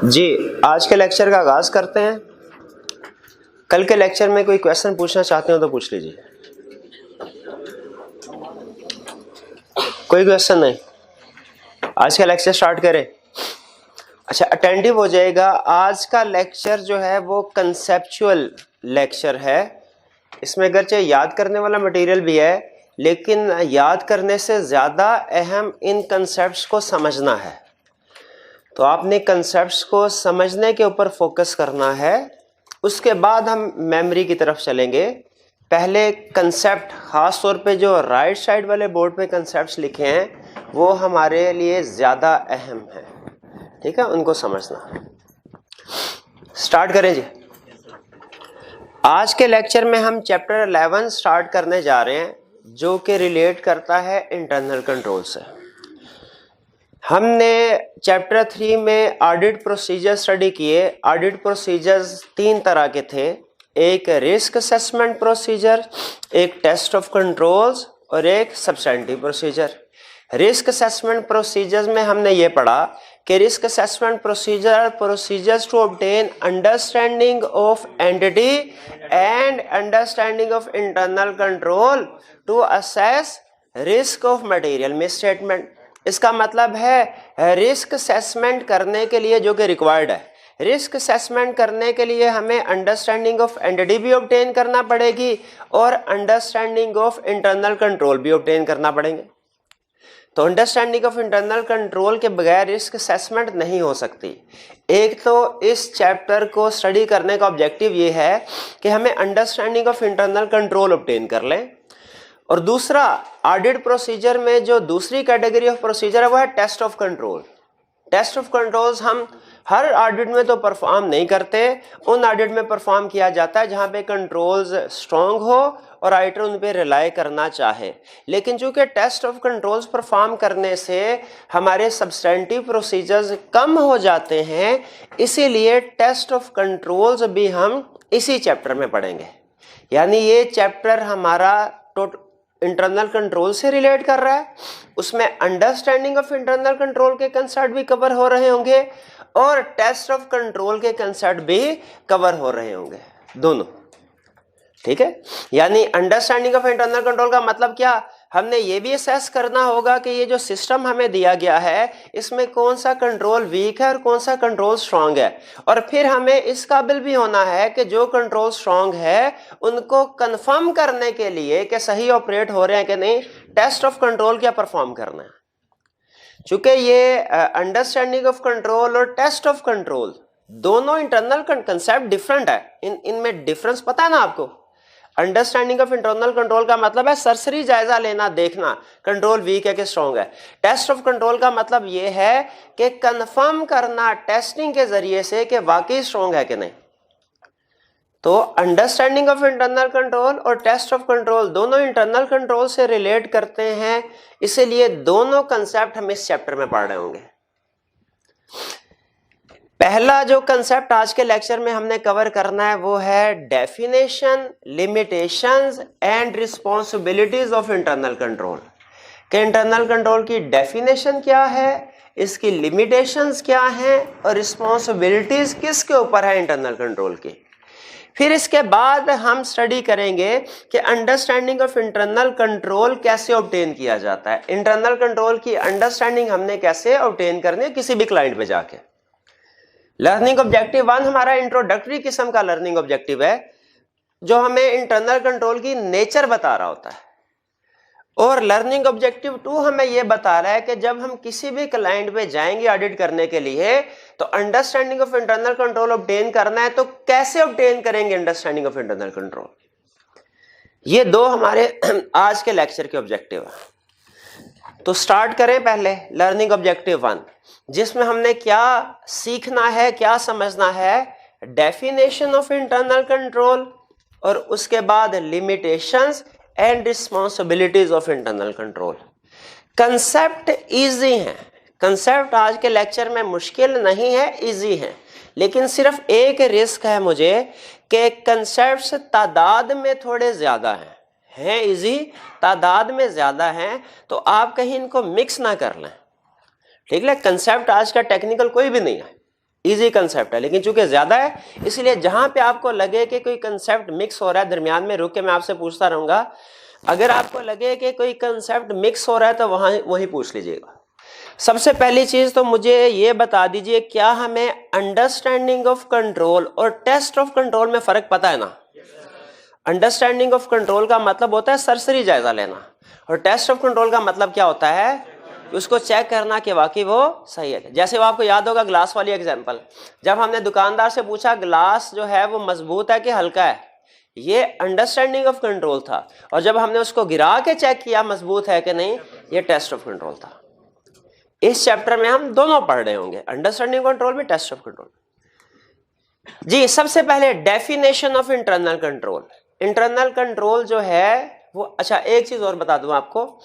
जी, आज के लेक्चर का आगाज करते हैं। कल के लेक्चर में कोई क्वेश्चन पूछना चाहते हो तो पूछ लीजिए। कोई क्वेश्चन नहीं, आज का लेक्चर स्टार्ट करें। अच्छा, अटेंटिव हो जाएगा। आज का लेक्चर जो है वो कंसेप्चुअल लेक्चर है। इसमें अगरचे याद करने वाला मटेरियल भी है, लेकिन याद करने से ज़्यादा अहम इन कंसेप्ट्स को समझना है। तो आपने कंसेप्ट्स को समझने के ऊपर फोकस करना है, उसके बाद हम मेमोरी की तरफ चलेंगे। पहले कंसेप्ट, ख़ास तौर पे जो राइट साइड वाले बोर्ड पे कंसेप्ट्स लिखे हैं वो हमारे लिए ज़्यादा अहम है, ठीक है, उनको समझना। स्टार्ट करें जी। आज के लेक्चर में हम चैप्टर 11 स्टार्ट करने जा रहे हैं, जो कि रिलेट करता है इंटरनल कंट्रोल से। हमने चैप्टर 3 में ऑडिट प्रोसीजर स्टडी किए। ऑडिट प्रोसीजर्स 3 तरह के थे, एक रिस्क असेसमेंट प्रोसीजर, एक टेस्ट ऑफ कंट्रोल्स और एक substantive procedure. Risk assessment procedures में हमने ये पढ़ा कि risk assessment procedures to obtain understanding of entity and understanding of internal control to assess risk of material misstatement. इसका मतलब है रिस्क असेसमेंट करने के लिए जो कि रिक्वायर्ड है, रिस्क असेसमेंट करने के लिए हमें अंडरस्टैंडिंग ऑफ एंटिटी भी ऑब्टेन करना पड़ेगी और अंडरस्टैंडिंग ऑफ इंटरनल कंट्रोल भी ऑब्टेन करना पड़ेंगे। तो अंडरस्टैंडिंग ऑफ इंटरनल कंट्रोल के बगैर रिस्क असेसमेंट नहीं हो सकती। एक तो इस चैप्टर को स्टडी करने का ऑब्जेक्टिव ये है कि हमें understanding of internal control obtain कर लें, और दूसरा ऑडिट प्रोसीजर में जो दूसरी कैटेगरी ऑफ प्रोसीजर है वो है test of control. Test of controls हम हर ऑडिट में तो परफॉर्म नहीं करते, उन ऑडिट में परफॉर्म किया जाता है जहां पे कंट्रोल्स स्ट्रांग हो और ऑडिटर उन पे रिलाई करना चाहे। लेकिन चूंकि टेस्ट ऑफ कंट्रोल्स परफॉर्म करने से हमारे सब्सटेंटिव प्रोसीजर्स कम हो जाते हैं, इसीलिए टेस्ट ऑफ कंट्रोल्स भी हम इसी चैप्टर में पढ़ेंगे। यानी ये चैप्टर हमारा इंटरनल कंट्रोल से रिलेट कर रहा है, उसमें अंडरस्टैंडिंग ऑफ इंटरनल कंट्रोल के कंसेप्ट भी कवर हो रहे होंगे और टेस्ट ऑफ कंट्रोल के कंसेप्ट भी कवर हो रहे होंगे, दोनों, ठीक है। यानी अंडरस्टैंडिंग ऑफ इंटरनल कंट्रोल का मतलब क्या, हमने ये भी असेस करना होगा कि ये जो सिस्टम हमें दिया गया है इसमें कौन सा कंट्रोल वीक है और कौन सा कंट्रोल स्ट्रांग है, और फिर हमें इस काबिल भी होना है कि जो कंट्रोल स्ट्रांग है उनको कंफर्म करने के लिए कि सही ऑपरेट हो रहे हैं कि नहीं, टेस्ट ऑफ कंट्रोल क्या परफॉर्म करना है। चूंकि ये अंडरस्टैंडिंग ऑफ कंट्रोल और टेस्ट ऑफ कंट्रोल दोनों इंटरनल कंसेप्ट डिफरेंट है, इनमें डिफरेंस पता है ना आपको। अंडरस्टैंडिंग ऑफ इंटरनल कंट्रोल का मतलब है सरसरी जायजा लेना, देखना कंट्रोल वीक है कि स्ट्रांग है। टेस्ट ऑफ कंट्रोल का मतलब यह है कि कंफर्म करना टेस्टिंग के जरिए से कि वाकई स्ट्रांग है कि नहीं। तो अंडरस्टैंडिंग ऑफ इंटरनल कंट्रोल और टेस्ट ऑफ कंट्रोल दोनों इंटरनल कंट्रोल से रिलेट करते हैं, इसीलिए दोनों कंसेप्ट हम इस चैप्टर में पढ़ रहे होंगे। पहला जो कंसेप्ट आज के लेक्चर में हमने कवर करना है वो है definition, limitations and responsibilities of internal control. कि इंटरनल कंट्रोल की डेफिनेशन क्या है, इसकी लिमिटेशंस क्या हैं और रिस्पांसिबिलिटीज किसके ऊपर है इंटरनल कंट्रोल की। फिर इसके बाद हम स्टडी करेंगे कि अंडरस्टैंडिंग ऑफ इंटरनल कंट्रोल कैसे ऑब्टेन किया जाता है। इंटरनल कंट्रोल की अंडरस्टैंडिंग हमने कैसे ऑब्टेन करनी है किसी भी क्लाइंट पे जाके। लर्निंग ऑब्जेक्टिव 1 हमारा इंट्रोडक्टरी किस्म का लर्निंग ऑब्जेक्टिव है, जो हमें इंटरनल कंट्रोल की नेचर बता रहा होता है, और लर्निंग ऑब्जेक्टिव 2 हमें यह बता रहा है कि जब हम किसी भी क्लाइंट पे जाएंगे ऑडिट करने के लिए तो understanding of internal control obtain करना है, तो कैसे ऑब्टेन करेंगे अंडरस्टैंडिंग ऑफ इंटरनल कंट्रोल। ये दो हमारे आज के लेक्चर के ऑब्जेक्टिव है। तो स्टार्ट करें पहले लर्निंग ऑब्जेक्टिव 1, जिसमें हमने क्या सीखना है, क्या समझना है, डेफिनेशन ऑफ इंटरनल कंट्रोल और उसके बाद limitations and responsibilities of internal control. Concept easy है, कंसेप्ट आज के लेक्चर में मुश्किल नहीं है, इजी है, लेकिन सिर्फ एक रिस्क है मुझे कि कंसेप्ट्स तादाद में थोड़े ज्यादा हैं, हैं इजी, तादाद में ज़्यादा हैं, तो आप कहीं इनको मिक्स ना कर लें। ठीक है, कंसेप्ट आज का टेक्निकल कोई भी नहीं है, इजी कंसेप्ट है, लेकिन चूंकि ज़्यादा है इसलिए जहाँ पे आपको लगे कि कोई कंसेप्ट मिक्स हो रहा है, दरमियान में रुक के मैं आपसे पूछता रहूँगा, अगर आपको लगे कि कोई कंसेप्ट मिक्स हो रहा है तो वहीं पूछ लीजिएगा। सबसे पहली चीज़ तो मुझे ये बता दीजिए, क्या हमें अंडरस्टैंडिंग ऑफ कंट्रोल और टेस्ट ऑफ कंट्रोल में फ़र्क पता है ना? अंडरस्टैंडिंग ऑफ कंट्रोल का मतलब होता है सरसरी जायजा लेना, और टेस्ट ऑफ कंट्रोल का मतलब क्या होता है? उसको चेक करना कि वाकई वो सही है। जैसे वो आपको याद होगा ग्लास वाली एग्जांपल, जब हमने दुकानदार से पूछा ग्लास जो है वो मजबूत है कि हल्का है, ये अंडरस्टैंडिंग ऑफ कंट्रोल था, और जब हमने उसको गिरा के चेक किया मजबूत है कि नहीं, ये टेस्ट ऑफ कंट्रोल था। इस चैप्टर में हम दोनों पढ़ रहे होंगे, अंडरस्टैंडिंग कंट्रोल भी, टेस्ट ऑफ कंट्रोल। जी, सबसे पहले definition of internal control. Internal control जो है वो, अच्छा एक चीज और बता दूं आपको,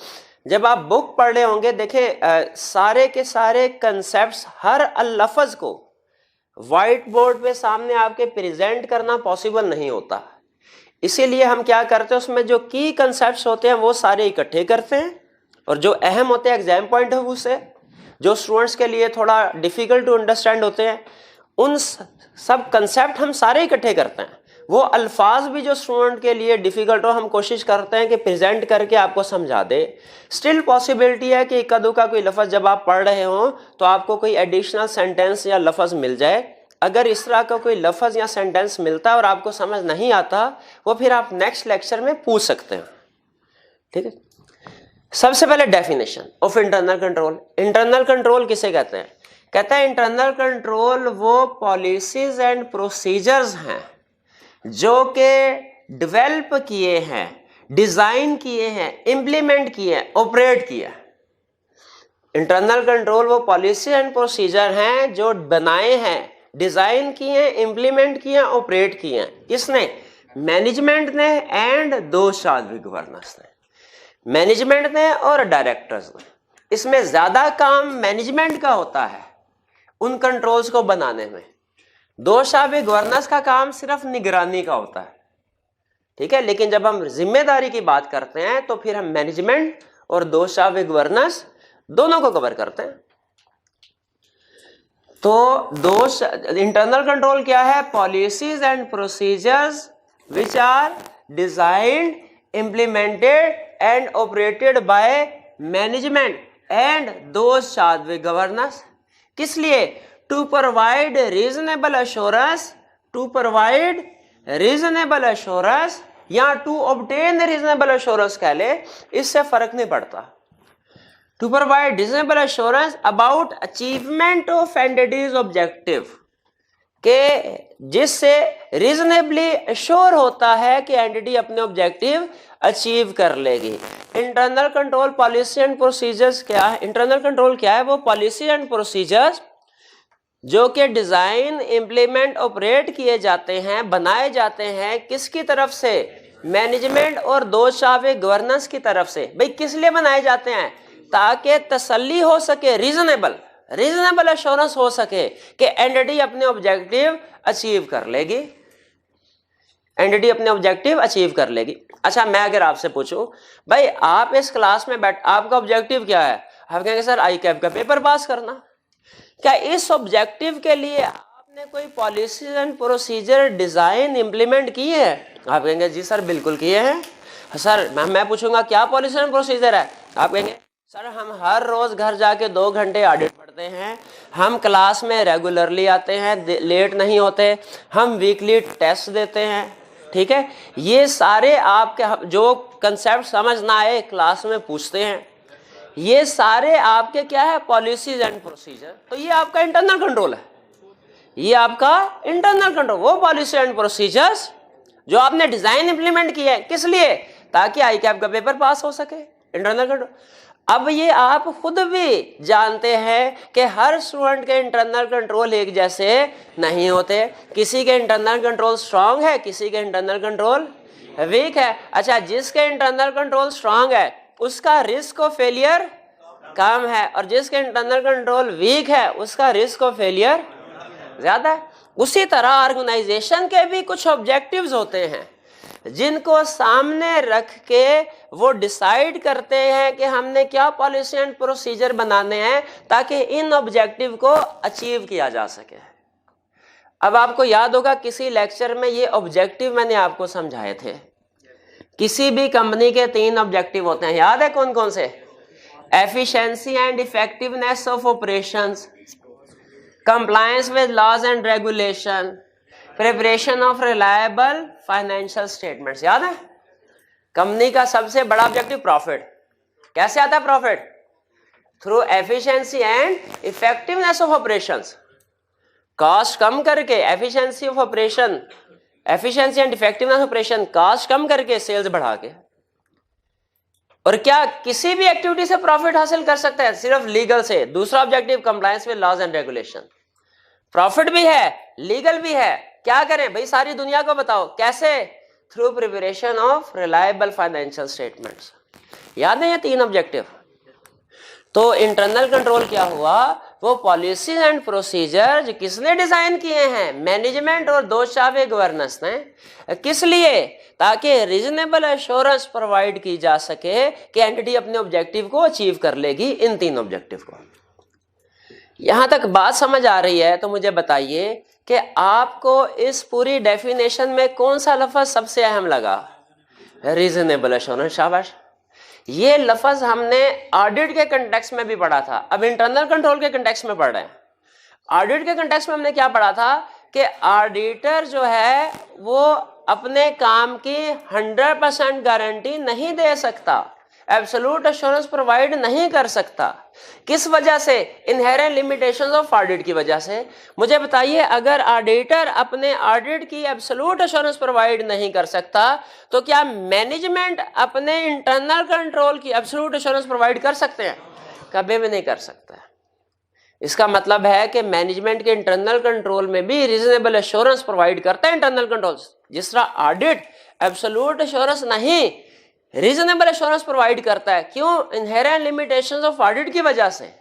जब आप बुक पढ़ रहे होंगे, देखें सारे के सारे कंसेप्ट्स, हर लफ्ज को व्हाइट बोर्ड पे सामने आपके प्रेजेंट करना पॉसिबल नहीं होता, इसीलिए हम क्या करते हैं, उसमें जो की कंसेप्ट्स होते हैं वो सारे इकट्ठे करते हैं, और जो अहम होते हैं एग्जाम पॉइंट ऑफ व्यू से, जो स्टूडेंट्स के लिए थोड़ा डिफिकल्ट टू अंडरस्टैंड होते हैं, उन सब कंसेप्ट हम सारे इकट्ठे करते हैं। वो अल्फाज भी जो स्टूडेंट के लिए डिफिकल्ट हो, हम कोशिश करते हैं कि प्रेजेंट करके आपको समझा दे। स्टिल पॉसिबिलिटी है कि इक्का दुक्का कोई लफ्ज़ जब आप पढ़ रहे हो तो आपको कोई एडिशनल सेंटेंस या लफ्ज़ मिल जाए। अगर इस तरह का कोई लफ्ज़ या सेंटेंस मिलता है और आपको समझ नहीं आता, वो फिर आप नेक्स्ट लेक्चर में पूछ सकते हैं। ठीक है, सबसे पहले definition of internal control. Internal control किसे कहते हैं? कहते हैं इंटरनल कंट्रोल वो पॉलिसीज एंड प्रोसीजर्स हैं जो कि डेवलप किए हैं, डिजाइन किए हैं, इम्प्लीमेंट किए हैं, ऑपरेट किए हैं। इंटरनल कंट्रोल वो पॉलिसी एंड प्रोसीजर हैं जो बनाए हैं, डिजाइन किए हैं, इम्प्लीमेंट किए हैं, ऑपरेट किए हैं। किसने? मैनेजमेंट ने एंड दो शादी गवर्नेंस ने, मैनेजमेंट ने और डायरेक्टर्स ने। इसमें ज्यादा काम मैनेजमेंट का होता है उन कंट्रोल्स को बनाने में, दो शाबी गवर्नेंस का काम सिर्फ निगरानी का होता है। ठीक है, लेकिन जब हम जिम्मेदारी की बात करते हैं तो फिर हम मैनेजमेंट और दो शाबी गवर्नेंस दोनों को कवर करते हैं। तो इंटरनल कंट्रोल क्या है? Policies and procedures which are designed, implemented and operated by management and those शाबी गवर्नेंस। किस लिए? To provide reasonable assurance, to provide reasonable assurance या टू ऑब्टेन रीजनेबल एश्योरेंस कह ले, इससे फर्क नहीं पड़ता। To provide reasonable assurance about achievement of entities objective, के जिससे रीजनेबली एश्योर होता है कि एंटिटी अपने ऑब्जेक्टिव अचीव कर लेगी। Internal control policy and procedures क्या है? इंटरनल कंट्रोल क्या है? वो पॉलिसी एंड प्रोसीजर्स जो कि डिजाइन, इंप्लीमेंट, ऑपरेट किए जाते हैं, बनाए जाते हैं, किसकी तरफ से? मैनेजमेंट और दो शाबे गवर्नेंस की तरफ से। भाई किस लिए बनाए जाते हैं? ताकि तसल्ली हो सके, रीजनेबल एश्योरेंस हो सके कि एंटिटी अपने ऑब्जेक्टिव अचीव कर लेगी, एंटिटी अपने ऑब्जेक्टिव अचीव कर लेगी। अच्छा, मैं अगर आपसे पूछूं, भाई आप इस क्लास में आपका ऑब्जेक्टिव क्या है? आप कहेंगे सर ICAP का पेपर पास करना। क्या इस ऑब्जेक्टिव के लिए आपने कोई policy and procedure design implement किए है? आप कहेंगे जी सर बिल्कुल किए हैं। सर मैं पूछूंगा क्या पॉलिसी एंड प्रोसीजर है? आप कहेंगे सर हम हर रोज घर जाके 2 घंटे ऑडिट पढ़ते हैं, हम क्लास में रेगुलरली आते हैं, लेट नहीं होते, हम वीकली टेस्ट देते हैं। ठीक है, ये सारे आपके जो कंसेप्ट समझ ना आए क्लास में पूछते हैं, ये सारे आपके क्या है? Policies and procedure. तो ये आपका इंटरनल कंट्रोल है, ये आपका इंटरनल कंट्रोल, वो पॉलिसी एंड प्रोसीजर्स जो आपने डिजाइन इंप्लीमेंट किए हैं। किस लिए? ताकि ICAP का पेपर पास हो सके। Internal control. अब ये आप खुद भी जानते हैं कि हर स्टूडेंट के इंटरनल कंट्रोल एक जैसे नहीं होते, किसी के इंटरनल कंट्रोल स्ट्रांग है, किसी के इंटरनल कंट्रोल वीक है। अच्छा, जिसके इंटरनल कंट्रोल स्ट्रांग है उसका रिस्क ऑफ फेलियर कम है, और जिसके इंटरनल कंट्रोल वीक है उसका रिस्क ऑफ फेलियर ज्यादा है। उसी तरह ऑर्गेनाइजेशन के भी कुछ ऑब्जेक्टिव्स होते हैं। जिनको सामने रख के वो डिसाइड करते हैं कि हमने क्या पॉलिसी एंड प्रोसीजर बनाने हैं ताकि इन ऑब्जेक्टिव को अचीव किया जा सके। अब आपको याद होगा किसी लेक्चर में ये ऑब्जेक्टिव मैंने आपको समझाए थे। किसी भी कंपनी के 3 ऑब्जेक्टिव होते हैं, याद है कौन कौन से? Efficiency and effectiveness of operations, compliance with laws and regulation, preparation of reliable financial statements. याद है? कंपनी का सबसे बड़ा ऑब्जेक्टिव प्रॉफिट। कैसे आता है profit? Through efficiency and effectiveness of operations. Cost कम करके efficiency of operation, efficiency and effectiveness operation, cost कम करके सेल्स बढ़ा के। और क्या किसी भी एक्टिविटी से प्रॉफिट हासिल कर सकते हैं? सिर्फ लीगल से। दूसरा objective compliance with laws and regulation. Profit भी है, लीगल भी है। क्या करें भाई? सारी दुनिया को बताओ कैसे? Through preparation of reliable financial statements. याद है ये 3 ऑब्जेक्टिव? तो इंटरनल कंट्रोल क्या हुआ? वो पॉलिसीज एंड प्रोसीजर जो किसने डिजाइन किए हैं? मैनेजमेंट और 2 शावे गवर्नेंस ने। किस लिए? ताकि रीजनेबल एश्योरेंस प्रोवाइड की जा सके कि एंटिटी अपने ऑब्जेक्टिव को अचीव कर लेगी, इन 3 ऑब्जेक्टिव को। यहां तक बात समझ आ रही है तो मुझे बताइए कि आपको इस पूरी डेफिनेशन में कौन सा लफ्ज सबसे अहम लगा? Reasonable assurance. शाबाश। ये लफ्ज हमने ऑडिट के कंटेक्स्ट में भी पढ़ा था, अब इंटरनल कंट्रोल के कंटेक्स्ट में पढ़ रहे हैं। ऑडिट के कंटेक्स्ट में हमने क्या पढ़ा था कि ऑडिटर जो है वो अपने काम की 100% गारंटी नहीं दे सकता, एब्सोल्यूट एश्योरेंस प्रोवाइड नहीं कर सकता। किस वजह से? इनहेरेंट लिमिटेशंस ऑफ ऑडिट की वजह से। मुझे बताइए, अगर ऑडिटर अपने ऑडिट की एब्सोल्यूट एश्योरेंस प्रोवाइड नहीं कर सकता तो क्या मैनेजमेंट अपने इंटरनल कंट्रोल की एब्सोल्यूट एश्योरेंस प्रोवाइड कर सकते हैं? कभी भी नहीं कर सकता। इसका मतलब है कि मैनेजमेंट के इंटरनल कंट्रोल में भी रीजनेबल एश्योरेंस प्रोवाइड करता है इंटरनल कंट्रोल। जिस तरह ऑडिट एब्सोल्यूट एश्योरेंस नहीं, रीजनेबल एश्योरेंस प्रोवाइड करता है। क्यों? इनहेरेंट लिमिटेशंस ऑफ ऑडिट की वजह से।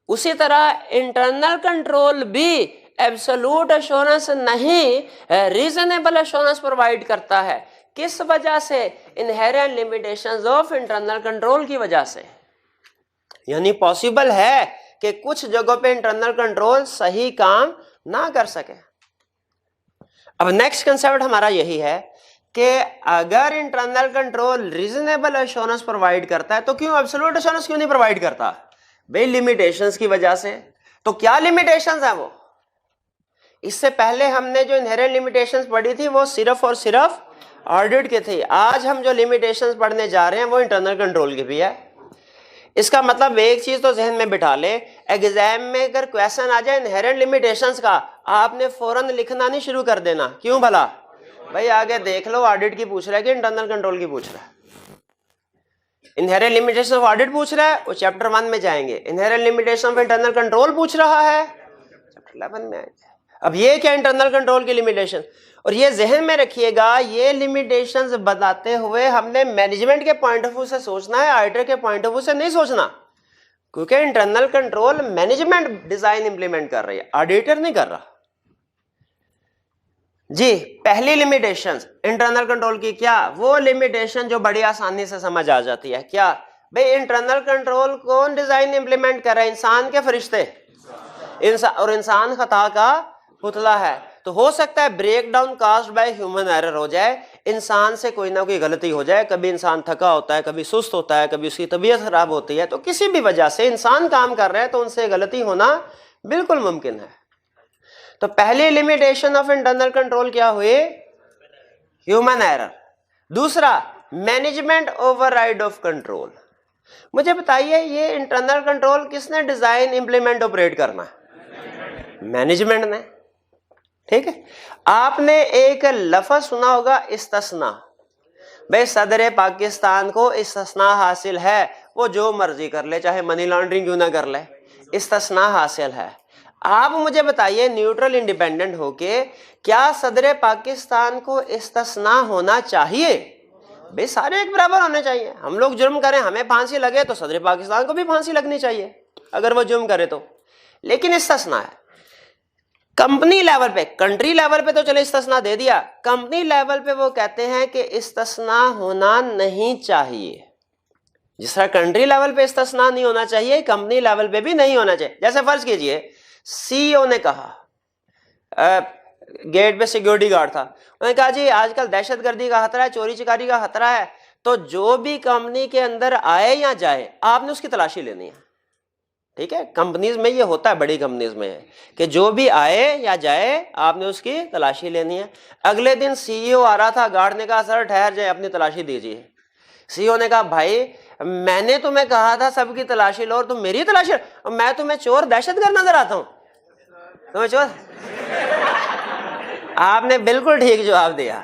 उसी तरह इंटरनल कंट्रोल भी एब्सोल्यूट एश्योरेंस नहीं, रीजनेबल एश्योरेंस प्रोवाइड करता है। किस वजह से? Inherent limitations of internal control की वजह से। यानी पॉसिबल है कि कुछ जगहों पे इंटरनल कंट्रोल सही काम ना कर सके। अब नेक्स्ट कंसेप्ट हमारा यही है कि अगर internal control reasonable assurance provide करता है तो क्यों एब्सोल्यूट एश्योरेंस क्यों नहीं प्रोवाइड करता? भाई लिमिटेशंस की वजह से। तो क्या लिमिटेशंस है वो? इससे पहले हमने जो इनहेरेंट लिमिटेशंस पढ़ी थी वो सिर्फ और सिर्फ ऑडिट के थे। आज हम जो लिमिटेशंस पढ़ने जा रहे हैं वो इंटरनल कंट्रोल की भी है। इसका मतलब एक चीज तो जहन में बिठा ले, एग्जाम में अगर क्वेश्चन आ जाए इनहेरेंट लिमिटेशंस का, आपने फौरन लिखना नहीं शुरू कर देना। क्यों भला? भाई आगे देख लो, ऑडिट की पूछ रहा है कि इंटरनल कंट्रोल की पूछ रहा है। इनहेरेंट लिमिटेशन ऑफ ऑडिट पूछ रहा है, वो चैप्टर 1 में जाएंगे। Inherent limitation of internal control पूछ रहा है, चैप्टर 11 में आएंगे। अब ये क्या इंटरनल कंट्रोल की लिमिटेशन? और ये जहन में रखिएगा, ये लिमिटेशंस बताते हुए हमने मैनेजमेंट के पॉइंट ऑफ व्यू से सोचना है, ऑडिटर के पॉइंट ऑफ व्यू से नहीं सोचना। क्योंकि internal control management design implement कर रही है, ऑडिटर नहीं कर रहा जी। पहली लिमिटेशन इंटरनल कंट्रोल की क्या? वो लिमिटेशन जो बड़ी आसानी से समझ आ जाती है। क्या भाई? इंटरनल कंट्रोल कौन डिजाइन इंप्लीमेंट कर रहा है? इंसान के फरिश्ते, इंसान। और इंसान खता का पुतला है। तो हो सकता है break down caused by human error हो जाए, इंसान से कोई ना कोई गलती हो जाए। कभी इंसान थका होता है, कभी सुस्त होता है, कभी उसकी तबीयत खराब होती है। तो किसी भी वजह से इंसान काम कर रहे हैं तो उनसे गलती होना बिल्कुल मुमकिन है। तो पहली लिमिटेशन ऑफ इंटरनल कंट्रोल क्या हुई? Human error. दूसरा, मैनेजमेंट ओवरराइड ऑफ कंट्रोल। मुझे बताइए, ये इंटरनल कंट्रोल किसने डिजाइन इंप्लीमेंट ऑपरेट करना है? मैनेजमेंट ने। ठीक है। आपने एक लफ्ज सुना होगा, इस्तिस्ना। भाई सदर पाकिस्तान को इस्तिस्ना हासिल है, वो जो मर्जी कर ले, चाहे मनी लॉन्ड्रिंग क्यों ना कर ले, इस्तिस्ना हासिल है। आप मुझे बताइए, न्यूट्रल इंडिपेंडेंट होके क्या सदर पाकिस्तान को इस्तिस्ना होना चाहिए? भाई सारे एक बराबर होने चाहिए। हम लोग जुर्म करें, हमें फांसी लगे तो सदर पाकिस्तान को भी फांसी लगनी चाहिए अगर वो जुर्म करे तो। लेकिन इस्तिस्ना है। कंपनी लेवल पे, कंट्री लेवल पे तो चलो इस्तिस्ना दे दिया, कंपनी लेवल पे वो कहते हैं कि इस्तिस्ना होना नहीं चाहिए। जिस तरह कंट्री लेवल पे इस्तिस्ना नहीं होना चाहिए, कंपनी लेवल पे भी नहीं होना चाहिए। जैसे फर्ज कीजिए सीईओ ने कहा, गेट पे सिक्योरिटी गार्ड था, उन्होंने कहा जी आजकल दहशतगर्दी का खतरा है, चोरी चिकारी का खतरा है, तो जो भी कंपनी के अंदर आए या जाए आपने उसकी तलाशी लेनी है। ठीक है, कंपनीज में ये होता है, बड़ी कंपनीज में है कि जो भी आए या जाए आपने उसकी तलाशी लेनी है। अगले दिन सीईओ आ रहा था, गार्ड ने कहा सर ठहर जाए, अपनी तलाशी दीजिए। सीईओ ने कहा भाई मैंने तुम्हें कहा था सबकी तलाशी लो और तुम मेरी तलाशी, और मैं तुम्हें चोर दहशतगर्द नजर आता हूं? तुम्हें चोर? आपने बिल्कुल ठीक जवाब दिया,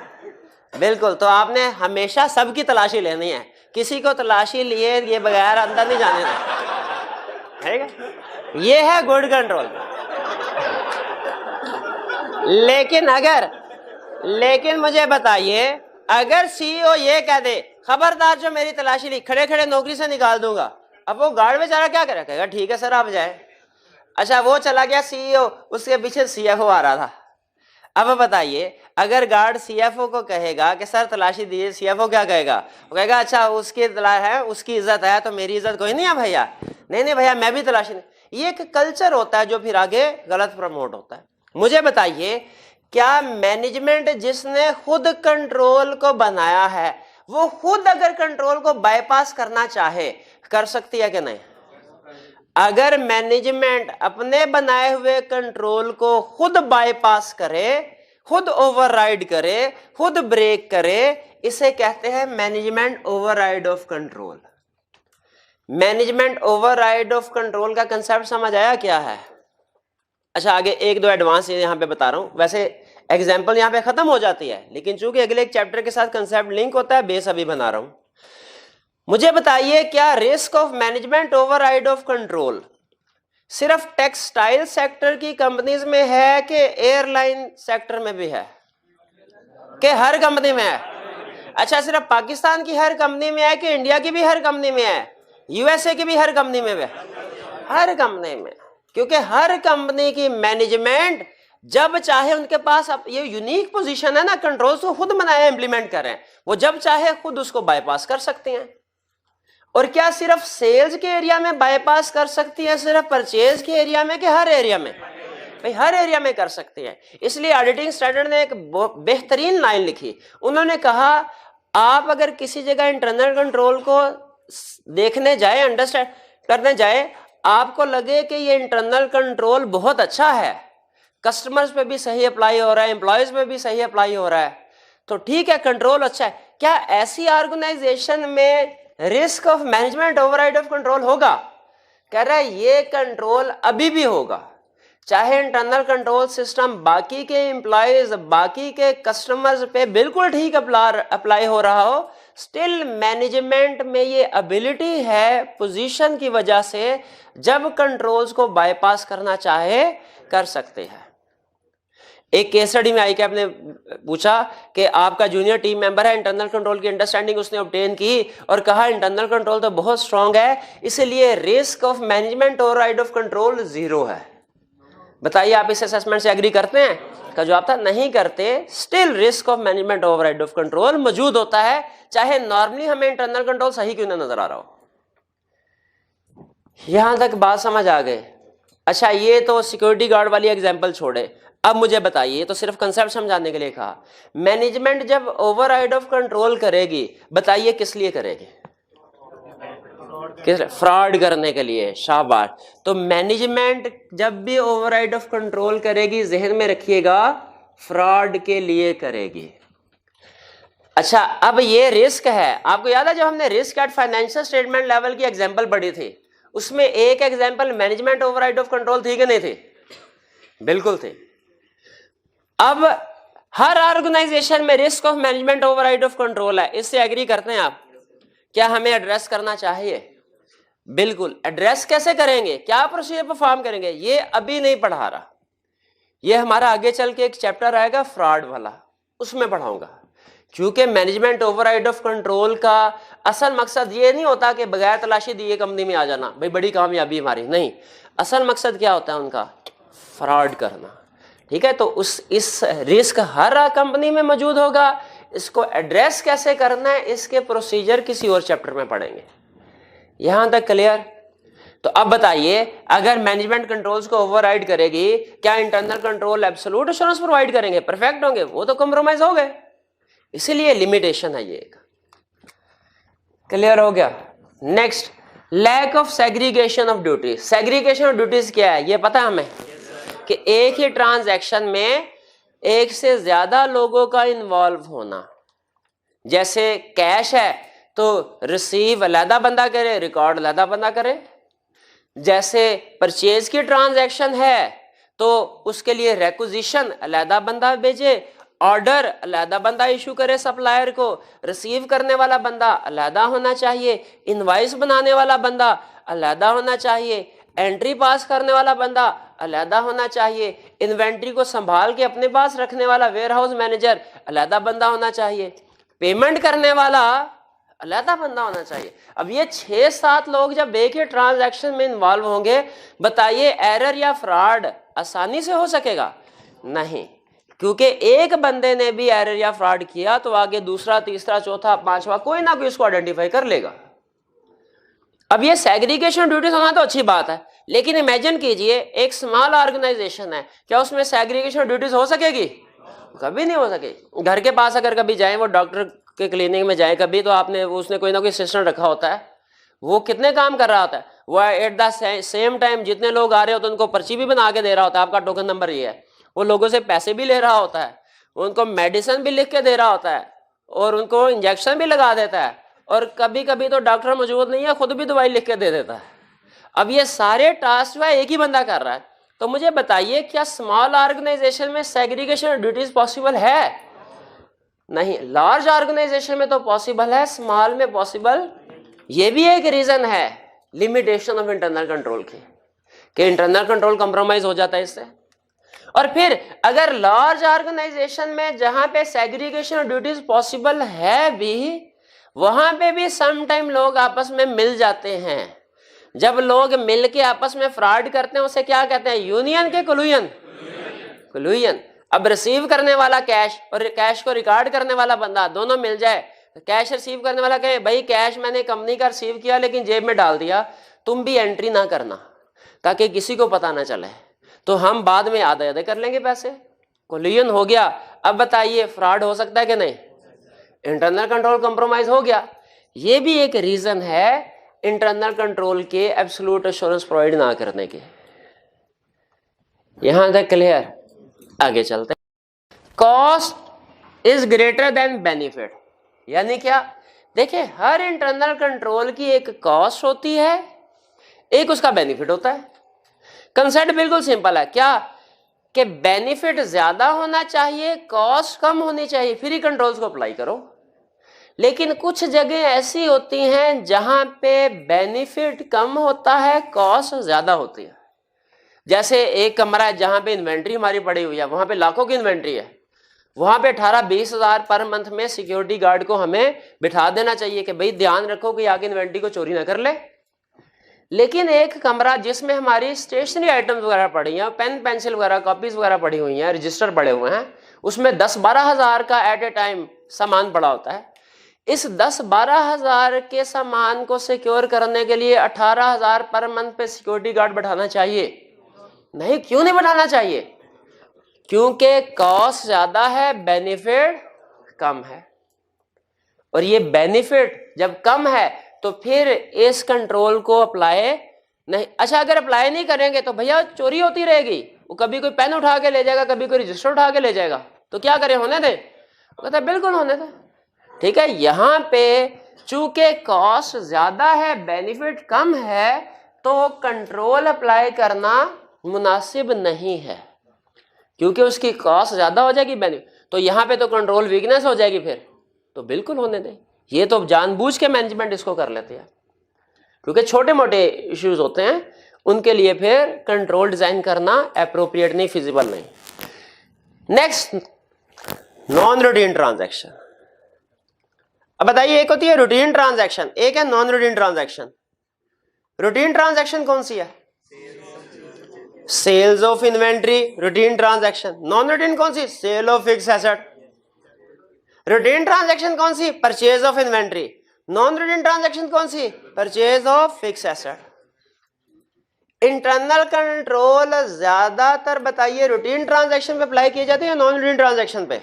बिल्कुल। तो आपने हमेशा सबकी तलाशी लेनी है, किसी को तलाशी लिए ये बगैर अंदर नहीं जाने देना, ये है गुड कंट्रोल। लेकिन मुझे बताइए, अगर सीईओ ये कह दे खबरदार जो मेरी तलाशी ली खड़े खड़े नौकरी से निकाल दूंगा, अब वो गार्ड बेचारा क्या करेगा? कहेगा ठीक है सर आप जाए। अच्छा वो चला गया सीईओ, उसके पीछे सीएफओ आ रहा था। अब बताइए अगर गार्ड सीएफओ को कहेगा कि सर तलाशी दीजिए, सीएफओ क्या कहेगा? वो कहेगा अच्छा उसकी तलाश है, उसकी इज्जत है, तो मेरी इज्जत कोई नहीं है भैया? नहीं भैया मैं भी तलाशी नहीं। ये एक कल्चर होता है जो फिर आगे गलत प्रमोट होता है। मुझे बताइए क्या मैनेजमेंट जिसने खुद कंट्रोल को बनाया है वो खुद अगर कंट्रोल को बाईपास करना चाहे कर सकती है कि नहीं? अगर मैनेजमेंट अपने बनाए हुए कंट्रोल को खुद बाईपास करे, खुद ओवरराइड करे, खुद ब्रेक करे, इसे कहते हैं management override of control. Management override of control का कंसेप्ट समझ आया क्या है? अच्छा आगे एक दो एडवांस यहां पे बता रहा हूं, वैसे एग्जांपल यहां पे खत्म हो जाती है, लेकिन चूंकि अगले एक चैप्टर के साथ कंसेप्ट लिंक होता है, बेस अभी बना रहा हूं। मुझे बताइए क्या risk of management override of control सिर्फ टेक्सटाइल सेक्टर की कंपनीज में है कि एयरलाइन सेक्टर में भी है, कि हर कंपनी में है? अच्छा सिर्फ पाकिस्तान की हर कंपनी में है कि इंडिया की भी हर कंपनी में है, यूएसए की भी हर कंपनी में है? हर कंपनी में, क्योंकि हर कंपनी की मैनेजमेंट जब चाहे, उनके पास अब ये यूनिक पोजीशन है ना, कंट्रोल्स को खुद बनाया इंप्लीमेंट कर रहे हैं, वो जब चाहे खुद उसको बाईपास कर सकते हैं। और क्या सिर्फ सेल्स के एरिया में बाईपास कर सकती है, सिर्फ परचेज के एरिया में, कि हर एरिया में? भाई हर एरिया में कर सकते हैं। इसलिए ऑडिटिंग स्टैंडर्ड ने एक बेहतरीन लाइन लिखी, उन्होंने कहा आप अगर किसी जगह इंटरनल कंट्रोल को देखने जाए, अंडरस्टैंड करने जाए, आपको लगे कि ये इंटरनल कंट्रोल बहुत अच्छा है, कस्टमर्स पे भी सही अप्लाई हो रहा है, एम्प्लॉयज पे भी सही अप्लाई हो रहा है, तो ठीक है कंट्रोल अच्छा है। क्या ऐसी ऑर्गेनाइजेशन में risk of management override of control होगा? कह रहा है ये कंट्रोल अभी भी होगा, चाहे इंटरनल कंट्रोल सिस्टम बाकी के एम्प्लॉयज, बाकी के कस्टमर्स पे बिल्कुल ठीक अप्लाई हो रहा हो, स्टिल मैनेजमेंट में ये एबिलिटी है पोजीशन की वजह से, जब कंट्रोल्स को बाईपास करना चाहे कर सकते हैं। एक केस स्टडी में आई कि आपने पूछा कि आपका जूनियर टीम मेंबर है, इंटरनल कंट्रोल की अंडरस्टैंडिंग उसने ऑब्टेन की और कहा इंटरनल कंट्रोल तो बहुत स्ट्रांग है, इसलिए risk of management override of control 0 है। बताइए आप इस असेसमेंट से एग्री करते हैं? का जवाब था नहीं करते। Still risk of management override of control मौजूद होता है, चाहे नॉर्मली हमें इंटरनल कंट्रोल सही क्यों ना नजर आ रहा हो। यहां तक बात समझ आ गई? अच्छा ये तो सिक्योरिटी गार्ड वाली एग्जांपल छोड़े, अब मुझे बताइए, तो सिर्फ कंसेप्ट समझाने के लिए कहा, मैनेजमेंट जब ओवरराइड ऑफ कंट्रोल करेगी, बताइए किस लिए करेगी? किस? फ्रॉड करने के लिए। शाबाश। तो मैनेजमेंट जब भी ओवरराइड ऑफ कंट्रोल करेगी, जहन में रखिएगा फ्रॉड के लिए करेगी। अच्छा अब ये रिस्क है, आपको याद है जब हमने risk at financial statement level की एग्जांपल पढ़ी थी, उसमें एक example management override of control थी कि नहीं थी? बिल्कुल थी। अब हर ऑर्गेनाइजेशन में risk of management override of control है, इससे एग्री करते हैं आप? क्या हमें एड्रेस करना चाहिए? बिल्कुल। एड्रेस कैसे करेंगे, क्या प्रोसीजर परफॉर्म करेंगे, ये अभी नहीं पढ़ा रहा, ये हमारा आगे चल के एक चैप्टर आएगा फ्रॉड वाला, उसमें पढ़ाऊंगा। क्योंकि मैनेजमेंट ओवरराइड ऑफ कंट्रोल का असल मकसद ये नहीं होता कि बगैर तलाशी दिए कंपनी में आ जाना, भाई बड़ी कामयाबी हमारी, नहीं। असल मकसद क्या होता है उनका? फ्रॉड करना। ठीक है, तो इस रिस्क हर कंपनी में मौजूद होगा। इसको एड्रेस कैसे करना है इसके प्रोसीजर किसी और चैप्टर में पढ़ेंगे। यहां तक क्लियर? तो अब बताइए, अगर मैनेजमेंट कंट्रोल्स को ओवरराइड करेगी, क्या internal control absolute assurance provide करेंगे, परफेक्ट होंगे? वो तो कॉम्प्रोमाइज हो गए, इसीलिए लिमिटेशन है ये एक। क्लियर हो गया? Next, lack of segregation of duties. Segregation of duties क्या है ये पता है हमें? कि एक ही ट्रांजैक्शन में एक से ज्यादा लोगों का इन्वॉल्व होना। जैसे कैश है तो रिसीव अलहदा बंदा करे, रिकॉर्ड अलहदा बंदा करे। जैसे परचेज की ट्रांजैक्शन है तो उसके लिए रेक्विजिशन अलहदा बंदा भेजे, ऑर्डर अलहदा बंदा इशू करे सप्लायर को, रिसीव करने वाला बंदा अलहदा होना चाहिए, इनवाइस बनाने वाला बंदा अलहदा होना चाहिए, एंट्री पास करने वाला बंदा अलहदा होना चाहिए, इन्वेंट्री को संभाल के अपने पास रखने वाला वेयर हाउस मैनेजर अलहदा बंदा होना चाहिए, पेमेंट करने वाला अलहदा बंदा होना चाहिए। अब ये 6-7 लोग जब एक ही ट्रांजैक्शन में इन्वॉल्व होंगे, बताइए एरर या फ्रॉड आसानी से हो सकेगा? नहीं, क्योंकि एक बंदे ने भी एरर या फ्रॉड किया तो आगे दूसरा, तीसरा, चौथा, पांचवा कोई ना कोई इसको आइडेंटिफाई कर लेगा। अब ये सेग्रीगेशन ड्यूटीज होना तो अच्छी बात है, लेकिन इमेजिन कीजिए एक स्मॉल ऑर्गेनाइजेशन है, क्या उसमें सेग्रीगेशन ड्यूटीज हो सकेगी? कभी नहीं हो सकेगी। घर के पास अगर कभी जाए, वो डॉक्टर के क्लिनिक में जाए कभी, तो आपने उसने कोई ना कोई सिस्टम रखा होता है, वो कितने काम कर रहा होता है, वो एट द सेम टाइम जितने लोग आ रहे होते हैं उनको पर्ची भी बना के दे रहा होता है, आपका टोकन नंबर ये है। वो लोगों से पैसे भी ले रहा होता है, उनको मेडिसिन भी लिख के दे रहा होता है, और उनको इंजेक्शन भी लगा देता है, और कभी कभी तो डॉक्टर मौजूद नहीं है, खुद भी दवाई लिख के दे देता है। अब ये सारे टास्क वह एक ही बंदा कर रहा है। तो मुझे बताइए, क्या स्मॉल ऑर्गेनाइजेशन में सेग्रीगेशन ड्यूटीज पॉसिबल है? नहीं। लार्ज ऑर्गेनाइजेशन में तो पॉसिबल है, स्मॉल में पॉसिबल। ये भी एक रीजन है लिमिटेशन ऑफ इंटरनल कंट्रोल की, कि इंटरनल कंट्रोल कंप्रोमाइज हो जाता है इससे। और फिर अगर लार्ज ऑर्गेनाइजेशन में जहां पे सेग्रीगेशन ड्यूटीज पॉसिबल है भी, वहां पे भी सम टाइम लोग आपस में मिल जाते हैं। जब लोग मिल के आपस में फ्रॉड करते हैं उसे क्या कहते हैं? यूनियन के कोलूजन? कोलूजन। अब रिसीव करने वाला कैश और कैश को रिकॉर्ड करने वाला बंदा दोनों मिल जाए, तो कैश रिसीव करने वाला कहे भाई कैश मैंने कंपनी का रिसीव किया लेकिन जेब में डाल दिया, तुम भी एंट्री ना करना ताकि किसी को पता ना चले, तो हम बाद में आधे आधे कर लेंगे पैसे। कोलूजन हो गया। अब बताइए फ्रॉड हो सकता है कि नहीं? इंटरनल कंट्रोल कंप्रोमाइज हो गया। ये भी एक रीजन है इंटरनल कंट्रोल के एब्सोल्यूट एश्योरेंस प्रोवाइड ना करने के। यहां तक क्लियर? आगे चलते हैं। Cost is greater than benefit, यानी क्या? देखिए, हर इंटरनल कंट्रोल की एक कॉस्ट होती है, एक उसका बेनिफिट होता है। कंसेप्ट बिल्कुल सिंपल है, क्या कि बेनिफिट ज्यादा होना चाहिए, कॉस्ट कम होनी चाहिए, फिर ही कंट्रोल्स को अप्लाई करो। लेकिन कुछ जगह ऐसी होती हैं जहां पे बेनिफिट कम होता है, कॉस्ट ज्यादा होती है। जैसे एक कमरा है जहां पे इन्वेंट्री हमारी पड़ी हुई है, वहां पे लाखों की इन्वेंट्री है, वहां पे 18-20 हज़ार पर मंथ में सिक्योरिटी गार्ड को हमें बिठा देना चाहिए कि भाई ध्यान रखो कि आगे इन्वेंट्री को चोरी ना कर ले। लेकिन एक कमरा जिसमें हमारी स्टेशनरी आइटम्स वगैरह पड़ी हैं, पेन पेंसिल वगैरह, कॉपीज वगैरह पड़ी हुई हैं, रजिस्टर पड़े हुए हैं, उसमें 10-12 हज़ार का एट ए टाइम सामान पड़ा होता है। इस 10-12 हज़ार के सामान को सिक्योर करने के लिए 18 हज़ार पर मंथ पे सिक्योरिटी गार्ड बैठाना चाहिए? नहीं। क्यों नहीं बैठाना चाहिए? क्योंकि कॉस्ट ज्यादा है, बेनिफिट कम है। और ये बेनिफिट जब कम है तो फिर इस कंट्रोल को अप्लाई नहीं। अच्छा, अगर अप्लाई नहीं करेंगे तो भैया चोरी होती रहेगी, वो कभी कोई पेन उठा के ले जाएगा, कभी कोई रजिस्टर उठा के ले जाएगा, तो क्या करें? होने दें? कहता है बिल्कुल होने दें। ठीक है, यहां पे चूंकि कॉस्ट ज्यादा है, बेनिफिट कम है, तो कंट्रोल अप्लाई करना मुनासिब नहीं है, क्योंकि उसकी कॉस्ट ज्यादा हो जाएगी, बेनिफिट तो यहां पे तो कंट्रोल वीकनेस हो जाएगी, फिर तो बिल्कुल होने दें। ये तो जानबूझ के मैनेजमेंट इसको कर लेते हैं, क्योंकि छोटे मोटे इश्यूज होते हैं, उनके लिए फिर कंट्रोल डिजाइन करना एप्रोप्रिएट नहीं, फिजिबल नहीं। Next, non routine transaction. अब बताइए, एक होती है रूटीन ट्रांजैक्शन, एक है non routine transaction. Routine transaction कौन सी है? Sales of inventory routine transaction. Non routine कौन सी? Sale of fix asset. Routine transaction कौन सी? Purchase of inventory. Non routine transaction कौन सी? Purchase of fix asset. Internal control ज्यादातर बताइए रूटीन ट्रांजैक्शन पे अप्लाई किए जाते हैं या नॉन रूटीन ट्रांजैक्शन पे?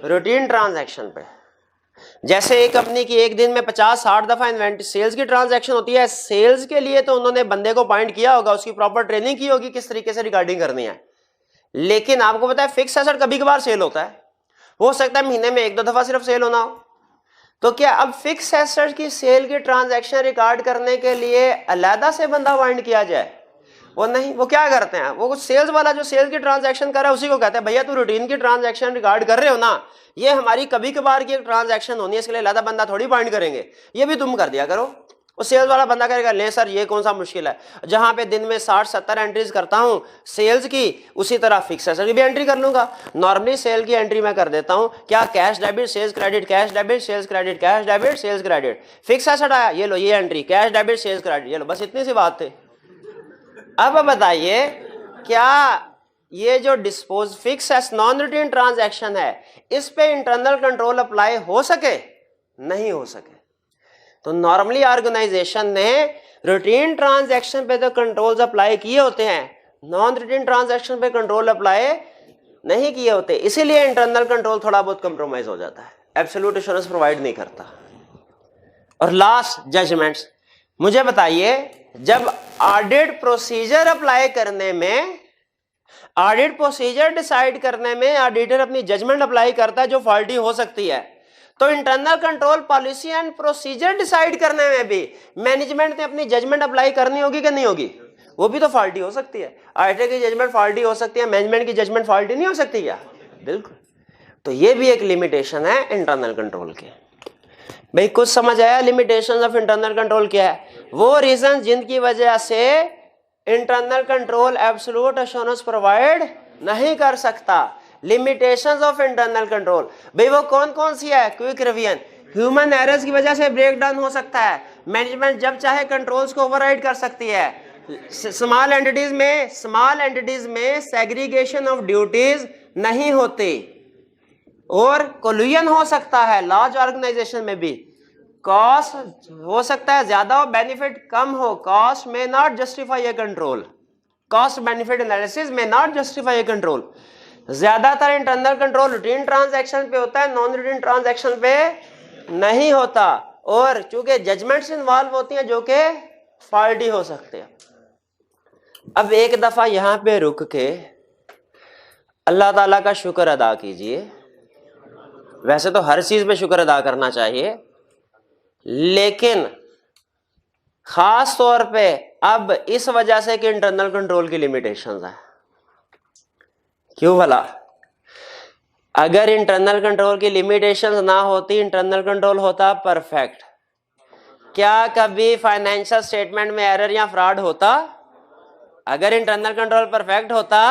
रूटीन ट्रांजैक्शन पे। जैसे एक कंपनी की एक दिन में 50-60 दफा इन्वेंट्री सेल्स की ट्रांजैक्शन होती है, सेल्स के लिए तो उन्होंने बंदे को अपॉइंट किया होगा, उसकी प्रॉपर ट्रेनिंग की होगी किस तरीके से रिगार्डिंग करनी है। लेकिन आपको पता है फिक्स एसेट कभी कभार सेल होता है, हो सकता है महीने में 1-2 दफा सिर्फ सेल होना हो। तो क्या अब फिक्स एसेट की सेल की ट्रांजैक्शन रिकॉर्ड करने के लिए अलहदा से बंदा अपॉइंट किया जाए? वो नहीं। वो क्या करते हैं, वो सेल्स वाला जो सेल्स की ट्रांजैक्शन कर रहा है उसी को कहते हैं भैया तू रूटीन की ट्रांजैक्शन रिकॉर्ड कर रहे हो ना, ये हमारी कभी कभार की एक ट्रांजैक्शन होनी है, इसके लिए अलहदा बंदा थोड़ी अपॉइंट करेंगे, ये भी तुम कर दिया करो। वो सेल्स वाला बंदा करेगा ले सर ये कौन सा मुश्किल है, जहां पे दिन में 60-70 एंट्रीज करता हूं सेल्स की, उसी तरह फिक्स एसेट की भी एंट्री कर लूंगा। नॉर्मली सेल की एंट्री मैं कर देता हूं क्या, cash debit sales credit, cash debit sales credit, cash debit sales credit. Fix asset आया ये लो ये entry cash debit sales credit, ये लो, बस इतनी सी बात थी। अब बताइए क्या ये जो dispose fix S non routine transaction है इस पे इंटरनल कंट्रोल अप्लाई हो सके? नहीं हो सके। तो नॉर्मली ऑर्गेनाइजेशन ने रूटीन ट्रांजैक्शन पे तो कंट्रोल्स अप्लाई किए होते हैं, नॉन रूटीन ट्रांजैक्शन पे कंट्रोल अप्लाई नहीं किए होते, इसीलिए इंटरनल कंट्रोल थोड़ा बहुत कंप्रोमाइज हो जाता है, एब्सोल्यूट एश्योरेंस प्रोवाइड नहीं करता। और लास्ट जजमेंट्स, मुझे बताइए जब ऑडिट प्रोसीजर अप्लाई करने में, ऑडिट प्रोसीजर डिसाइड करने में ऑडिटर अपनी जजमेंट अप्लाई करता है जो फॉल्टी हो सकती है, तो internal control policy and procedure decide करने में भी मैनेजमेंट ने अपनी जजमेंट अप्लाई करनी होगी कि नहीं होगी? वो भी तो फॉल्टी हो सकती है। ऑडिटर की जजमेंट फॉल्टी हो सकती है, मैनेजमेंट की जजमेंट फॉल्टी नहीं हो सकती क्या? बिल्कुल। तो ये भी एक लिमिटेशन है इंटरनल कंट्रोल के। भाई कुछ समझ आया लिमिटेशंस ऑफ इंटरनल कंट्रोल क्या है? वो रीजन जिनकी वजह से internal control absolute assurance provide नहीं कर सकता। लिमिटेशंस ऑफ इंटरनल कंट्रोल भाई वो कौन कौन सी है? क्विक रिवीजन, ह्यूमन एरर्स की वजह से ब्रेक डाउन हो सकता है, मैनेजमेंट जब चाहे कंट्रोल्स को ओवरराइड कर सकती है, स्मॉल एंटिटीज में सेग्रीगेशन ऑफ ड्यूटीज नहीं होती, और कोलिजन हो सकता है लार्ज ऑर्गेनाइजेशन में भी, कॉस्ट हो सकता है ज्यादा हो बेनिफिट कम हो, कॉस्ट में not justify A control, cost benefit analysis में नॉट जस्टिफाई ए कंट्रोल। ज्यादातर इंटरनल कंट्रोल रूटीन ट्रांजैक्शन पे होता है, नॉन रूटीन ट्रांजैक्शन पे नहीं होता, और चूंकि जजमेंट्स इन्वॉल्व होती हैं जो कि फॉल्टी हो सकते हैं। अब एक दफा यहां पे रुक के अल्लाह ताला का शुक्र अदा कीजिए। वैसे तो हर चीज पे शुक्र अदा करना चाहिए, लेकिन खास तौर पे अब इस वजह से कि इंटरनल कंट्रोल की लिमिटेशंस है। क्यों भला? अगर इंटरनल कंट्रोल की लिमिटेशंस ना होती, इंटरनल कंट्रोल होता परफेक्ट, क्या कभी फाइनेंशियल स्टेटमेंट में एरर या फ्रॉड होता? अगर इंटरनल कंट्रोल परफेक्ट होता,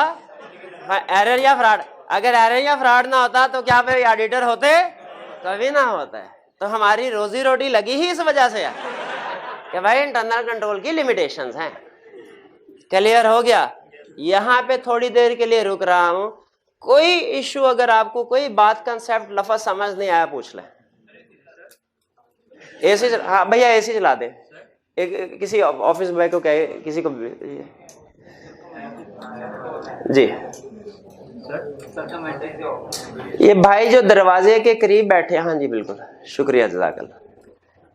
एरर या फ्रॉड, अगर एरर या फ्रॉड ना होता तो क्या फिर ऑडिटर होते? कभी ना होता है। तो हमारी रोजी रोटी लगी ही इस वजह से है कि भाई इंटरनल कंट्रोल की लिमिटेशंस हैं। क्लियर हो गया? यहां पे थोड़ी देर के लिए रुक रहा हूं, कोई इशू अगर आपको कोई बात कंसेप्ट लफ्ज समझ नहीं आया पूछ ले। एसी, हाँ भैया एसी चला दे, एक किसी ऑफिस बॉय को कहे, किसी को जी। ये भाई जो दरवाजे के करीब बैठे, हाँ जी बिल्कुल, शुक्रिया जज़ाकल्लाह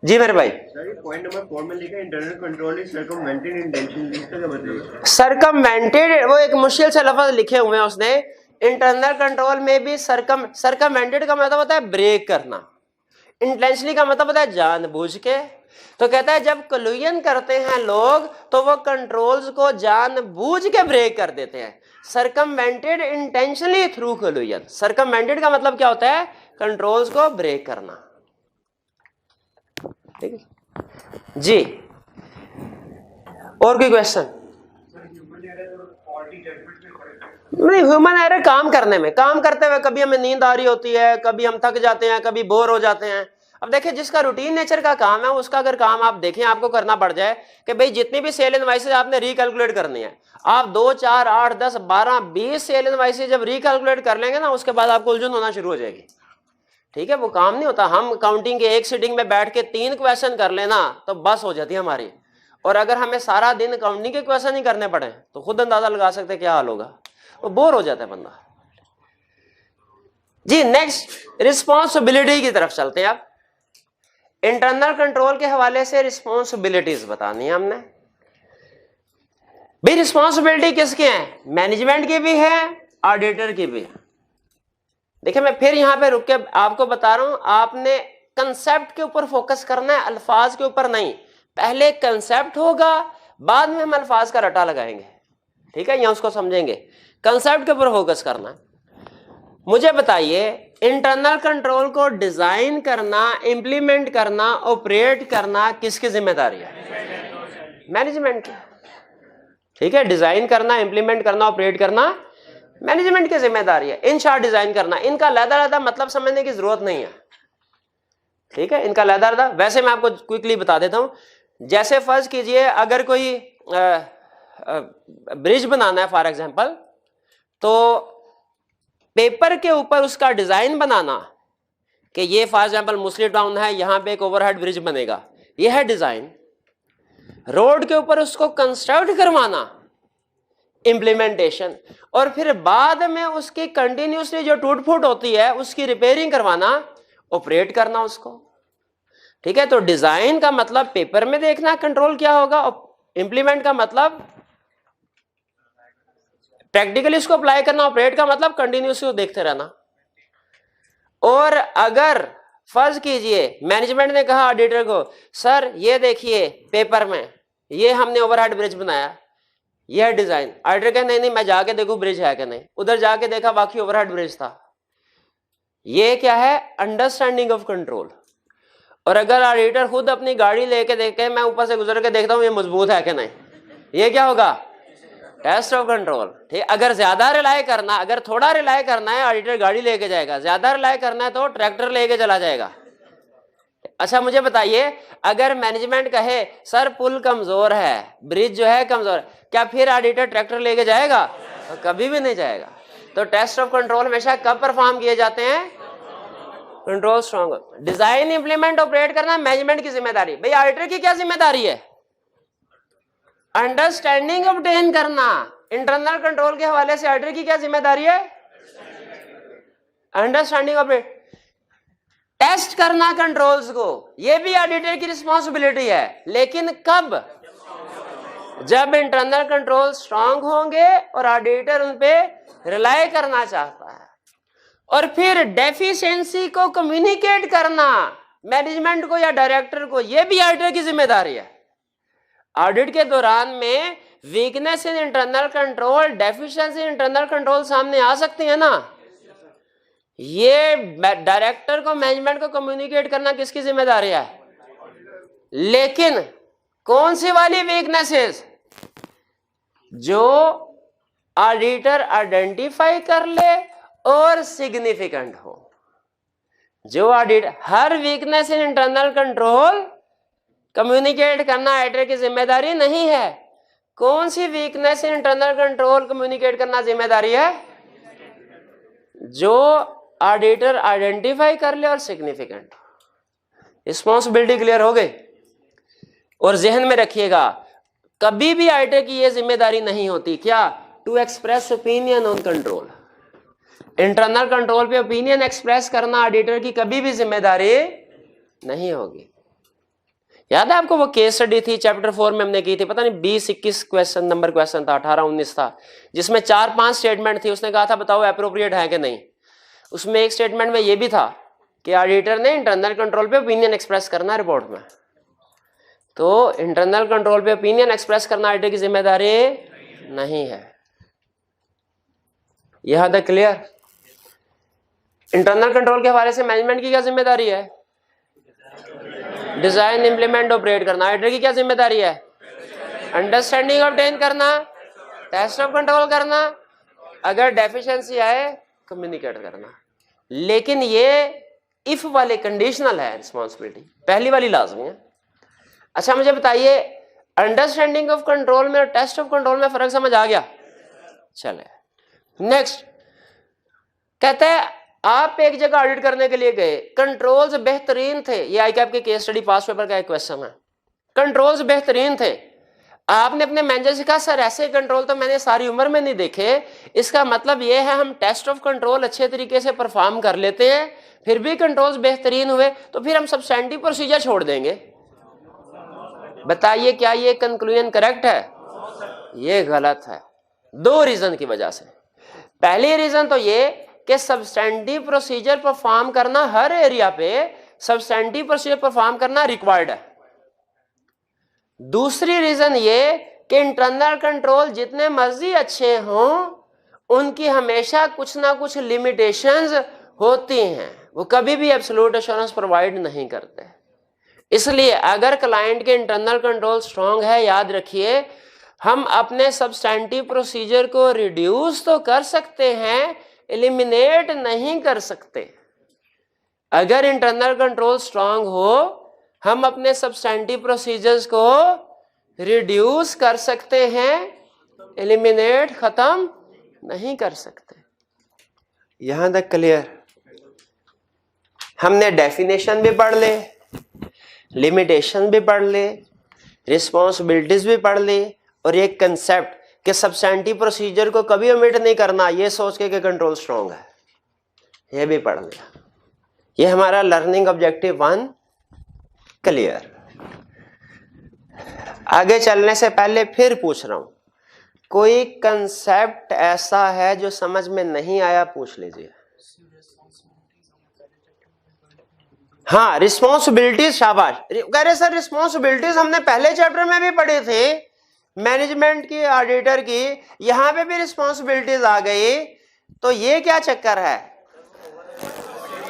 जी मेरे भाई। पॉइंट नंबर 4 में लिखा है इंटरनल कंट्रोल इज सर्कमवेंटेड इंटेंशनली, इसका क्या मतलब है? सर्कमवेंटेड वो एक मुश्किल से लफ्ज लिखे हुए हैं उसने। इंटरनल कंट्रोल में भी सर्कमवेंटेड का मतलब होता है ब्रेक करना, इंटेंशनली का मतलब होता है जानबूझ के। तो कहता है जब कोलिजन करते हैं लोग तो वो कंट्रोल्स को जानबूझ के ब्रेक कर देते हैं। सर्कमवेंटेड इंटेंशनली थ्रू कोलिजन। सर्कमवेंटेड का मतलब क्या होता है? कंट्रोल्स को ब्रेक करना। ठीक है जी, और कोई क्वेश्चन? नहीं, ह्यूमन एरर काम करने में, काम करते हुए कभी हमें नींद आ रही होती है, कभी हम थक जाते हैं, कभी बोर हो जाते हैं। अब देखिए जिसका रूटीन नेचर का काम है उसका अगर काम आप देखें आपको करना पड़ जाए कि भाई जितनी भी सेल इनवाइसेज आपने रिकैलकुलेट करनी है, आप 2 4 8 10 12 20 सेल इनवाइसेज जब रिकैलकुलेट कर लेंगे ना उसके बाद आपको उलझन होना शुरू हो जाएगी। ठीक है, वो काम नहीं होता। हम काउंटिंग के एक सीटिंग में बैठ के 3 क्वेश्चन कर लेना तो बस हो जाती है हमारी, और अगर हमें सारा दिन काउंटिंग के क्वेश्चन ही करने पड़े तो खुद अंदाजा लगा सकते क्या हाल होगा, वो बोर हो जाता है बंदा जी। नेक्स्ट रिस्पॉन्सिबिलिटी की तरफ चलते हैं। आप इंटरनल कंट्रोल के हवाले से रिस्पॉन्सिबिलिटीज बतानी है हमने। भाई रिस्पॉन्सिबिलिटी किसकी है? मैनेजमेंट की भी है, ऑडिटर की भी है। देखिए मैं फिर यहां पे रुक के आपको बता रहा हूं, आपने कंसेप्ट के ऊपर फोकस करना है, अल्फाज के ऊपर नहीं। पहले कंसेप्ट होगा, बाद में हम अल्फाज का रटा लगाएंगे। ठीक है, यहां उसको समझेंगे। कंसेप्ट के ऊपर फोकस करना है। मुझे बताइए इंटरनल कंट्रोल को डिजाइन करना, इंप्लीमेंट करना, ऑपरेट करना किसकी जिम्मेदारी है? मैनेजमेंट की। ठीक है, डिजाइन करना, इंप्लीमेंट करना, ऑपरेट करना मैनेजमेंट की जिम्मेदारी है। इन शॉर्ट डिजाइन करना, इनका लहदा मतलब समझने की जरूरत नहीं है। ठीक है, इनका लहदा वैसे मैं आपको क्विकली बता देता हूं। जैसे फर्ज कीजिए अगर कोई ब्रिज बनाना है फॉर एग्जांपल, तो पेपर के ऊपर उसका डिजाइन बनाना कि ये फॉर एग्जांपल मुस्लिम टाउन है, यहां पे एक ओवरहेड ब्रिज बनेगा, ये है डिजाइन। रोड के ऊपर उसको कंस्ट्रक्ट करवाना, इंप्लीमेंटेशन, और फिर बाद में उसकी कंटिन्यूसली जो टूट फूट होती है उसकी रिपेयरिंग करवाना, ऑपरेट करना उसको। ठीक है, तो डिजाइन का मतलब पेपर में देखना कंट्रोल क्या होगा, इंप्लीमेंट का मतलब प्रैक्टिकली इसको अप्लाई करना, ऑपरेट का मतलब कंटिन्यूसली देखते रहना। और अगर फर्ज कीजिए मैनेजमेंट ने कहा ऑडिटर को, सर ये देखिए पेपर में ये हमने ओवरहेड ब्रिज बनाया, यह है डिजाइन। ऑडिटर कहे नहीं मैं जाके देखूं ब्रिज है कि नहीं, उधर जाके देखा बाकी ओवरहेड ब्रिज था। ये क्या है? Understanding of control. और अगर ऑडिटर खुद अपनी गाड़ी लेके देखे, मैं ऊपर से गुजर के देखता हूं ये मजबूत है कि नहीं, ये क्या होगा? Test of control. ठीक, अगर ज्यादा रिलाय करना, अगर थोड़ा रिलाय करना है ऑडिटर गाड़ी लेके जाएगा, ज्यादा रिलाय करना है तो ट्रैक्टर लेके चला जाएगा। अच्छा मुझे बताइए अगर मैनेजमेंट कहे सर पुल कमजोर है, ब्रिज जो है कमजोर, क्या फिर ऑडिटर ट्रैक्टर लेके जाएगा? तो कभी भी नहीं जाएगा। तो टेस्ट ऑफ कंट्रोल हमेशा कब परफॉर्म किए जाते हैं? Control strong. Design, implement, operate करना मैनेजमेंट की जिम्मेदारी। भाई ऑडिटर की क्या जिम्मेदारी है? अंडरस्टैंडिंग ऑब्टेन करना। इंटरनल कंट्रोल के हवाले से ऑडिटर की क्या जिम्मेदारी है? अंडरस्टैंडिंग ऑब्टेन, टेस्ट करना कंट्रोल्स को, यह भी ऑडिटर की रिस्पॉन्सिबिलिटी है। लेकिन कब? जब इंटरनल कंट्रोल स्ट्रांग होंगे और ऑडिटर उन पे रिलाय करना चाहता है। और फिर डेफिशिएंसी को कम्युनिकेट करना मैनेजमेंट को या डायरेक्टर को, यह भी ऑडिटर की जिम्मेदारी है। ऑडिट के दौरान में weakness in internal control, deficiency in internal control सामने आ सकती है ना, ये डायरेक्टर को, मैनेजमेंट को कम्युनिकेट करना किसकी जिम्मेदारी है? लेकिन कौन सी वाली वीकनेसेस? जो ऑडिटर आइडेंटिफाई कर ले और सिग्निफिकेंट हो। जो ऑडिट, हर weakness in internal control communicate करना ऑडिटर की जिम्मेदारी नहीं है। कौन सी weakness in internal control communicate करना जिम्मेदारी है? जो ऑडिटर आइडेंटिफाई कर ले और सिग्निफिकेंट। रिस्पॉन्सिबिलिटी क्लियर हो गई? और जहन में रखिएगा कभी भी ऑडिटर की यह जिम्मेदारी नहीं होती क्या? To express opinion on control. Internal control पे ओपिनियन एक्सप्रेस करना ऑडिटर की कभी भी जिम्मेदारी नहीं होगी। याद है आपको वो केस स्टडी थी चैप्टर 4 में हमने की थी, पता नहीं 20-21 क्वेश्चन नंबर क्वेश्चन था, 18-19 था, जिसमें 4-5 स्टेटमेंट थी। उसने कहा था बताओ एप्रोप्रिएट है कि नहीं। उसमें एक स्टेटमेंट में ये भी था कि ऑडिटर ने इंटरनल कंट्रोल पे ओपिनियन एक्सप्रेस करना रिपोर्ट में। तो इंटरनल कंट्रोल पे ओपिनियन एक्सप्रेस करना ऑडिटर की जिम्मेदारी नहीं है। यह हद तक क्लियर? इंटरनल कंट्रोल के हवाले से मैनेजमेंट की क्या जिम्मेदारी है? डिजाइन, इंप्लीमेंट, ऑपरेट करना। ऑडिटर की क्या जिम्मेदारी है? अंडरस्टैंडिंग ऑब्टेन करना, टेस्ट ऑफ कंट्रोल करना, अगर डेफिशिएंसी आए कम्युनिकेट करना। लेकिन ये इफ वाले कंडीशनल है रिस्पॉन्सिबिलिटी, पहली वाली लाजमी है। अच्छा मुझे बताइए अंडरस्टैंडिंग ऑफ कंट्रोल में और टेस्ट ऑफ कंट्रोल में फर्क समझ आ गया? चले नेक्स्ट, कहते हैं आप एक जगह ऑडिट करने के लिए गए, कंट्रोल्स बेहतरीन थे, ये आईकैप के केस स्टडी पास पेपर का एक क्वेश्चन है, कंट्रोल्स बेहतरीन थे, आपने अपने मैनेजर से कहा सर ऐसे कंट्रोल तो मैंने सारी उम्र में नहीं देखे, इसका मतलब ये है हम टेस्ट ऑफ कंट्रोल अच्छे तरीके से परफॉर्म कर लेते हैं, फिर भी कंट्रोल्स बेहतरीन हुए तो फिर हम सब्सटैंटिव प्रोसीजर छोड़ देंगे। बताइए क्या ये कंक्लूजन करेक्ट है? ये गलत है, दो रीजन की वजह से। पहली रीजन तो ये कि सब्सटैंटिव प्रोसीजर परफॉर्म करना हर एरिया पे सब्सटैंटिव प्रोसीजर परफॉर्म करना रिक्वायर्ड है। दूसरी रीजन ये कि इंटरनल कंट्रोल जितने मर्जी अच्छे हों उनकी हमेशा कुछ ना कुछ लिमिटेशंस होती हैं, वो कभी भी एब्सोल्यूट एश्योरेंस प्रोवाइड नहीं करते। इसलिए अगर क्लाइंट के इंटरनल कंट्रोल स्ट्रांग है, याद रखिए हम अपने सब्सटैंटिव प्रोसीजर को रिड्यूस तो कर सकते हैं, एलिमिनेट नहीं कर सकते। अगर इंटरनल कंट्रोल स्ट्रांग हो हम अपने सब्सटैंटिव प्रोसीजर्स को रिड्यूस कर सकते हैं, एलिमिनेट खत्म नहीं कर सकते। यहां तक क्लियर? हमने डेफिनेशन भी पढ़ ले, लिमिटेशन भी पढ़ ले, रिस्पॉन्सिबिलिटीज भी पढ़ ली, और एक कंसेप्ट कि सब्सटैंटिव प्रोसीजर को कभी ओमिट नहीं करना, ये सोच के कि कंट्रोल स्ट्रांग है, ये भी पढ़ लिया। ये हमारा लर्निंग ऑब्जेक्टिव 1 क्लियर। आगे चलने से पहले फिर पूछ रहा हूं, कोई कंसेप्ट ऐसा है जो समझ में नहीं आया? पूछ लीजिए। हाँ रिस्पॉन्सिबिलिटीज, शाबाश। कह रहे सर रिस्पॉन्सिबिलिटीज हमने पहले चैप्टर में भी पढ़ी थी, मैनेजमेंट की, ऑडिटर की, यहां पे भी रिस्पॉन्सिबिलिटीज आ गई, तो ये क्या चक्कर है?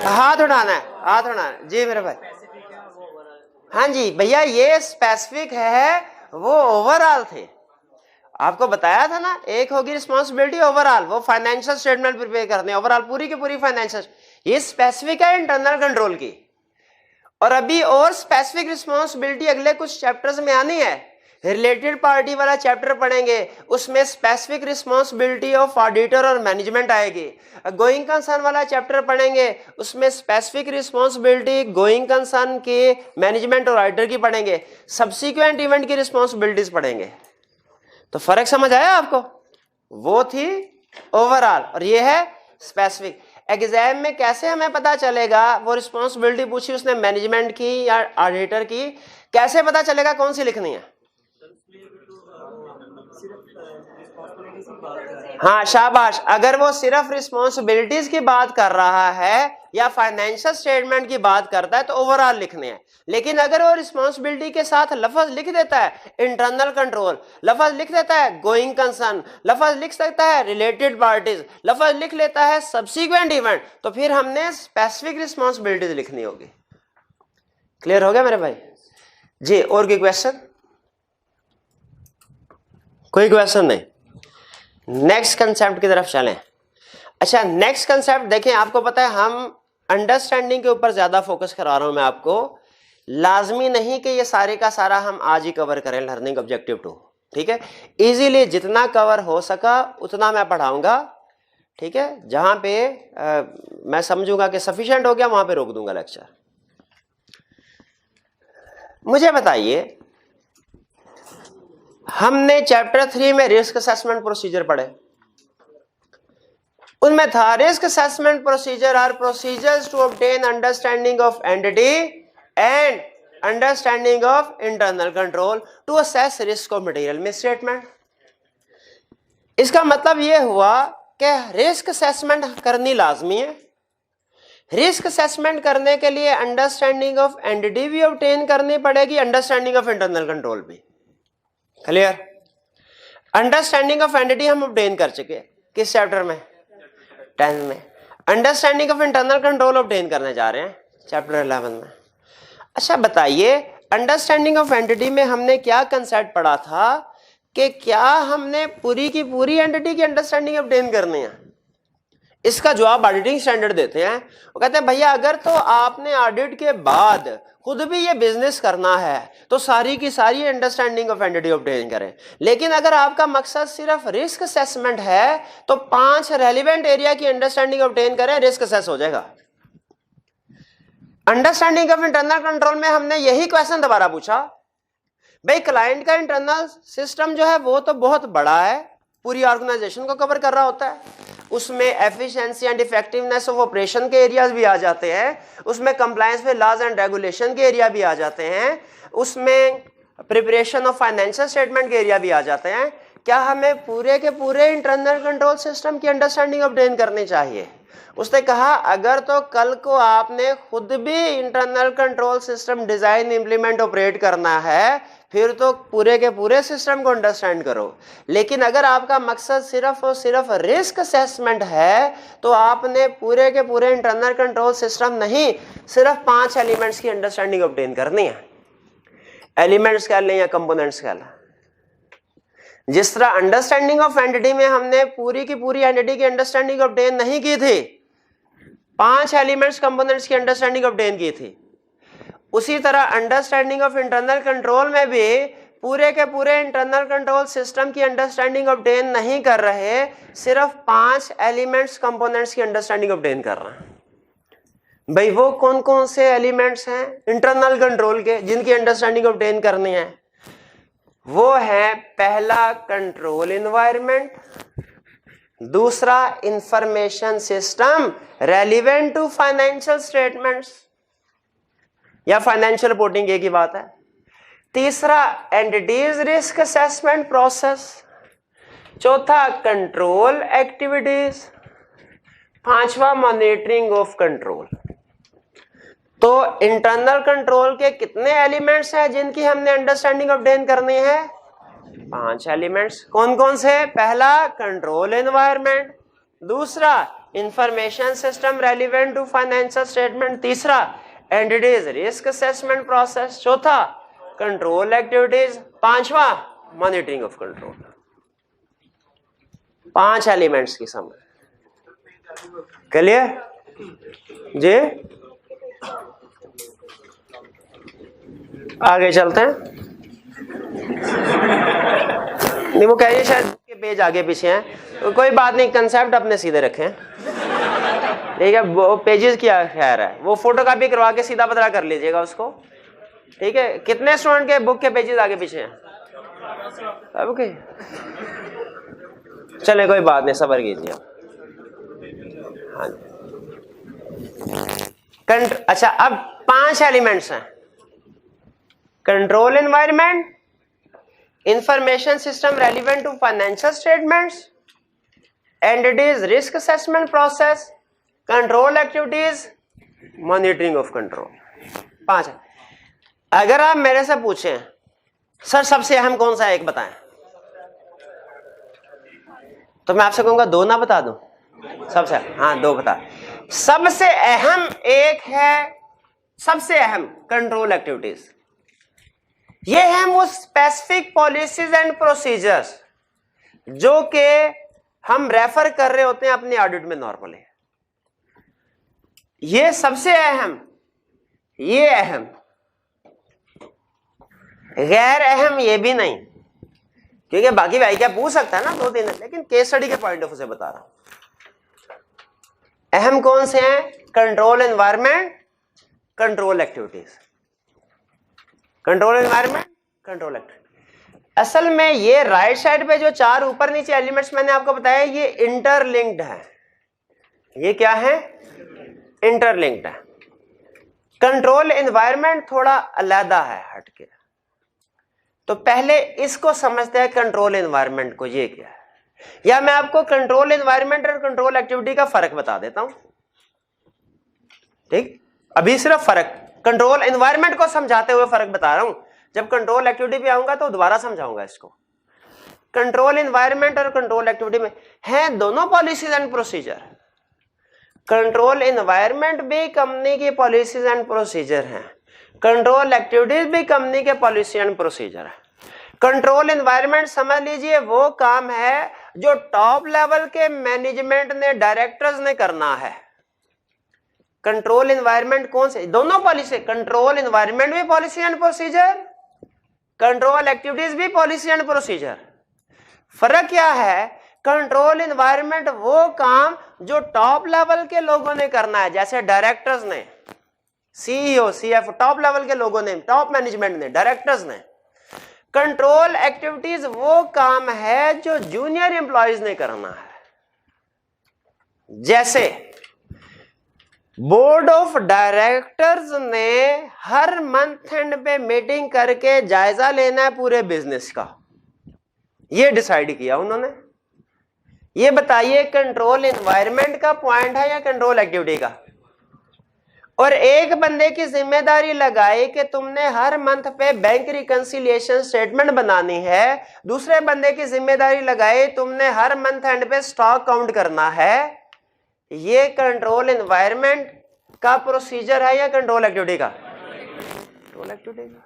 हाथ उठाना है, हाथ उठाना है जी मेरे भाई। हाँ जी भैया, ये स्पेसिफिक है, वो ओवरऑल थे, आपको बताया था ना। एक होगी रिस्पॉन्सिबिलिटी ओवरऑल, वो फाइनेंशियल स्टेटमेंट प्रिपेयर करते हैं, ओवरऑल पूरी की पूरी फाइनेंशियल। ये स्पेसिफिक है इंटरनल कंट्रोल की, और अभी और स्पेसिफिक रिस्पॉन्सिबिलिटी अगले कुछ चैप्टर्स में आनी है। रिलेटेड पार्टी वाला चैप्टर पढ़ेंगे, उसमें स्पेसिफिक रिस्पॉन्सिबिलिटी ऑफ ऑडिटर और मैनेजमेंट आएगी। गोइंग कंसर्न वाला चैप्टर पढ़ेंगे, उसमें स्पेसिफिक रिस्पॉन्सिबिलिटी गोइंग कंसर्न की, मैनेजमेंट और ऑडिटर की पढ़ेंगे। सब्सिक्वेंट इवेंट की रिस्पॉन्सिबिलिटीज पढ़ेंगे। तो फर्क समझ आया आपको? वो थी ओवरऑल और ये है स्पेसिफिक। एग्जाम में कैसे हमें पता चलेगा, वो रिस्पॉन्सिबिलिटी पूछी उसने मैनेजमेंट की या ऑडिटर की, कैसे पता चलेगा कौन सी लिखनी है? हाँ शाबाश, अगर वो सिर्फ रिस्पॉन्सिबिलिटीज की बात कर रहा है या फाइनेंशियल स्टेटमेंट की बात करता है तो ओवरऑल लिखने हैं। लेकिन अगर वो रिस्पॉन्सिबिलिटी के साथ लफ्ज लिख देता है इंटरनल कंट्रोल, लफ्ज लिख देता है गोइंग कंसर्न, लफ्ज लिख सकता है रिलेटेड पार्टीज, लफ्ज लिख लेता है सब्सिक्वेंट इवेंट, तो फिर हमने स्पेसिफिक रिस्पॉन्सिबिलिटीज लिखनी होगी। क्लियर हो गया मेरे भाई जी? और कोई क्वेश्चन? कोई क्वेश्चन नहीं? नेक्स्ट कंसेप्ट की तरफ चलें। अच्छा नेक्स्ट कंसेप्ट देखें, आपको पता है हम अंडरस्टैंडिंग के ऊपर ज्यादा फोकस करा रहा हूं मैं आपको। लाजमी नहीं कि ये सारे का सारा हम आज ही कवर करें लर्निंग ऑब्जेक्टिव 2, ठीक है? इजीली जितना कवर हो सका उतना मैं पढ़ाऊंगा, ठीक है? जहां पे मैं समझूंगा कि सफिशिएंट हो गया वहां पे रोक दूंगा लेक्चर। मुझे बताइए, हमने चैप्टर 3 में रिस्क असेसमेंट प्रोसीजर पढ़े, उनमें था risk assessment procedure are procedures to obtain understanding of entity and understanding of internal control to assess risk of material misstatement. इसका मतलब यह हुआ कि रिस्क असेसमेंट करनी लाजमी है। रिस्क असेसमेंट करने के लिए अंडरस्टैंडिंग ऑफ एंटिटी भी ऑब्टेन करनी पड़ेगी, अंडरस्टैंडिंग ऑफ इंटरनल कंट्रोल भी। क्लियर? अंडरस्टैंडिंग ऑफ एंटिटी हम ऑब्टेन कर चुके, किस चैप्टर में? 10 में। Understanding of internal control obtain करने जा रहे हैं चैप्टर 11 में। अच्छा बताइए, अंडरस्टैंडिंग ऑफ एंटिटी में हमने क्या कंसेप्ट पढ़ा था कि क्या हमने पूरी की पूरी एंटिटी की अंडरस्टैंडिंग ऑब्टेन करनी है? इसका जवाब ऑडिटिंग स्टैंडर्ड देते हैं। वो कहते हैं भैया अगर तो आपने ऑडिट के बाद खुद भी ये बिजनेस करना है तो सारी की सारी अंडरस्टैंडिंग ऑफ एंटिटी ऑब्टेन करें, लेकिन अगर आपका मकसद सिर्फ रिस्क असेसमेंट है तो 5 रेलिवेंट एरिया की अंडरस्टैंडिंग ऑब्टेन करें, रिस्क असेस हो जाएगा। अंडरस्टैंडिंग ऑफ इंटरनल कंट्रोल में हमने यही क्वेश्चन दोबारा पूछा, भाई क्लाइंट का इंटरनल सिस्टम जो है वो तो बहुत बड़ा है, पूरी ऑर्गेनाइजेशन को कवर कर रहा होता है, उसमें efficiency and effectiveness of operation के एरियाज भी आ जाते हैं, उसमें compliance with laws and regulation के एरिया भी आ जाते हैं, उसमें प्रिपरेशन ऑफ फाइनेंशियल स्टेटमेंट के एरिया भी आ जाते हैं। क्या हमें पूरे के पूरे इंटरनल कंट्रोल सिस्टम की अंडरस्टैंडिंग ऑब्टेन करनी चाहिए? उसने कहा अगर तो कल को आपने खुद भी internal control system design implement operate करना है फिर तो पूरे के पूरे सिस्टम को अंडरस्टैंड करो, लेकिन अगर आपका मकसद सिर्फ और सिर्फ रिस्क असेसमेंट है तो आपने पूरे के पूरे इंटरनल कंट्रोल सिस्टम नहीं, सिर्फ 5 एलिमेंट्स की अंडरस्टैंडिंग ऑब्टेन करनी है। एलिमेंट्स कह लें या कंपोनेंट्स कह लें। जिस तरह अंडरस्टैंडिंग ऑफ एंटिटी में हमने पूरी की पूरी एंटिटी की अंडरस्टैंडिंग ऑब्टेन नहीं की थी, 5 एलिमेंट्स कंपोनेंट्स की अंडरस्टैंडिंग ऑब्टेन की थी, उसी तरह अंडरस्टैंडिंग ऑफ इंटरनल कंट्रोल में भी पूरे के पूरे इंटरनल कंट्रोल सिस्टम की अंडरस्टैंडिंग ऑब्टेन नहीं कर रहे, सिर्फ 5 एलिमेंट्स कंपोनेंट्स की अंडरस्टैंडिंग ऑब्टेन कर रहे हैं। भाई वो कौन कौन से एलिमेंट्स हैं इंटरनल कंट्रोल के जिनकी अंडरस्टैंडिंग ऑब्टेन करनी है? वो है पहला कंट्रोल एनवायरनमेंट, दूसरा information system relevant to financial statements या फाइनेंशियल रिपोर्टिंग एक ही बात है, तीसरा एंटिटीज रिस्क असेसमेंट प्रोसेस, चौथा कंट्रोल एक्टिविटीज, पांचवा मॉनिटरिंग ऑफ कंट्रोल। तो इंटरनल कंट्रोल के कितने एलिमेंट्स हैं जिनकी हमने अंडरस्टैंडिंग ऑब्टेन करनी है? 5 एलिमेंट्स। कौन कौन से? पहला कंट्रोल एनवायरनमेंट, दूसरा information system relevant to financial statement, तीसरा एंटिटीज रिस्क असेसमेंट प्रोसेस, चौथा कंट्रोल एक्टिविटीज, पांचवा मॉनिटरिंग ऑफ कंट्रोल। 5 एलिमेंट्स की समझ क्लियर जी? आगे चलते हैं। नहीं वो कह रही है शायद के पेज आगे पीछे हैं, कोई बात नहीं, कंसेप्ट अपने सीधे रखें, ठीक है? वो पेजेस क्या खैर है, वो फोटोकॉपी करवा के सीधा पतला कर लीजिएगा उसको, ठीक है? कितने स्टूडेंट के बुक के पेजेस आगे पीछे हैं? ओके चले कोई बात नहीं, सब्र कीजिए। हाँ अच्छा अब 5 एलिमेंट्स हैं, control environment, information system relevant to financial statements, entities risk assessment process, control activities, monitoring of control. 5 है। अगर आप मेरे से पूछें सर सबसे अहम कौन सा है एक बताएं, तो मैं आपसे कहूंगा 2 ना बता दूं? सबसे हाँ 2 बता। सबसे अहम एक है, सबसे अहम कंट्रोल एक्टिविटीज। ये हैं वो स्पेसिफिक पॉलिसीज एंड प्रोसीजर्स जो कि हम रेफर कर रहे होते हैं अपने ऑडिट में नॉर्मली। ये सबसे अहम, ये अहम, गैर अहम ये भी नहीं, क्योंकि बाकी भाई क्या पूछ सकता है ना 2-3, लेकिन केस स्टडी के पॉइंट ऑफ व्यू से बता रहा हूं। अहम कौन से हैं? Control environment, control activities. Control environment, control activity. असल में ये राइट साइड पे जो 4 ऊपर नीचे एलिमेंट्स मैंने आपको बताया ये इंटरलिंक्ड है। ये क्या है? इंटरलिंक्ड है। कंट्रोल एनवायरनमेंट थोड़ा अलग है हटके। तो पहले इसको समझते हैं कंट्रोल एनवायरनमेंट को, ये क्या है, या मैं आपको कंट्रोल एनवायरनमेंट और कंट्रोल एक्टिविटी का फर्क बता देता हूं। ठीक, अभी सिर्फ फर्क कंट्रोल एनवायरनमेंट को समझाते हुए फर्क बता रहा हूं, जब कंट्रोल एक्टिविटी पे आऊंगा तो दोबारा समझाऊंगा इसको। कंट्रोल एनवायरनमेंट और कंट्रोल एक्टिविटी में हैं दोनों policies and procedure. Control environment भी कंपनी की पॉलिसीज एंड प्रोसीजर हैं, कंट्रोल एक्टिविटीज भी कंपनी के पॉलिसी एंड प्रोसीजर है। कंट्रोल एनवायरनमेंट समझ लीजिए वो काम है जो टॉप लेवल के मैनेजमेंट ने, डायरेक्टर्स ने करना है। कंट्रोल इन्वायरमेंट कौन से, दोनों पॉलिसी, कंट्रोल इन्वायरमेंट भी policy and procedure, control activities भी पॉलिसी एंड प्रोसीजर। फर्क क्या है, कंट्रोल इन्वायरमेंट वो काम जो टॉप लेवल के लोगों ने करना है, जैसे डायरेक्टर्स ने, सीईओ, सीएफओ, टॉप लेवल के लोगों ने, टॉप मैनेजमेंट ने, डायरेक्टर्स ने। कंट्रोल एक्टिविटीज वो काम है जो जूनियर एम्प्लॉयज ने करना है, जैसे बोर्ड ऑफ डायरेक्टर्स ने हर मंथ एंड पे मीटिंग करके जायजा लेना है पूरे बिजनेस का, ये डिसाइड किया उन्होंने। ये बताइए कंट्रोल एनवायरनमेंट का पॉइंट है या कंट्रोल एक्टिविटी का? और एक बंदे की जिम्मेदारी लगाई कि तुमने हर मंथ पे बैंक रिकंसिलिएशन स्टेटमेंट बनानी है, दूसरे बंदे की जिम्मेदारी लगाई तुमने हर मंथ एंड पे स्टॉक काउंट करना है। ये कंट्रोल एनवायरनमेंट का प्रोसीजर है या कंट्रोल एक्टिविटी का? कंट्रोल एक्टिविटी का।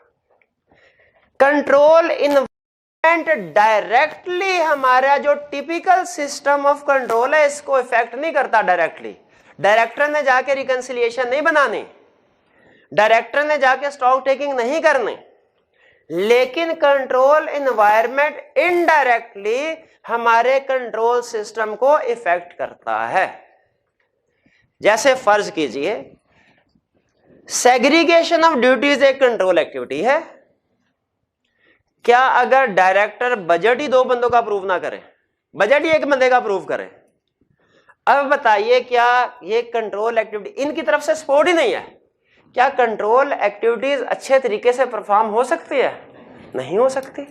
कंट्रोल एनवायरनमेंट डायरेक्टली हमारा जो टिपिकल सिस्टम ऑफ कंट्रोल है इसको इफेक्ट नहीं करता डायरेक्टली। डायरेक्टर ने जाके रिकंसिलिएशन नहीं बनानी, डायरेक्टर ने जाके स्टॉक टेकिंग नहीं करनी, लेकिन कंट्रोल एनवायरनमेंट इनडायरेक्टली हमारे कंट्रोल सिस्टम को इफेक्ट करता है। जैसे फर्ज कीजिए सेग्रीगेशन ऑफ ड्यूटीज एक कंट्रोल एक्टिविटी है। क्या अगर डायरेक्टर बजट ही 2 बंदों का अप्रूव ना करे, बजट ही 1 बंदे का अप्रूव करे, अब बताइए क्या ये कंट्रोल एक्टिविटी इनकी तरफ से सपोर्ट ही नहीं है? क्या कंट्रोल एक्टिविटीज अच्छे तरीके से परफॉर्म हो सकती है? नहीं हो सकती।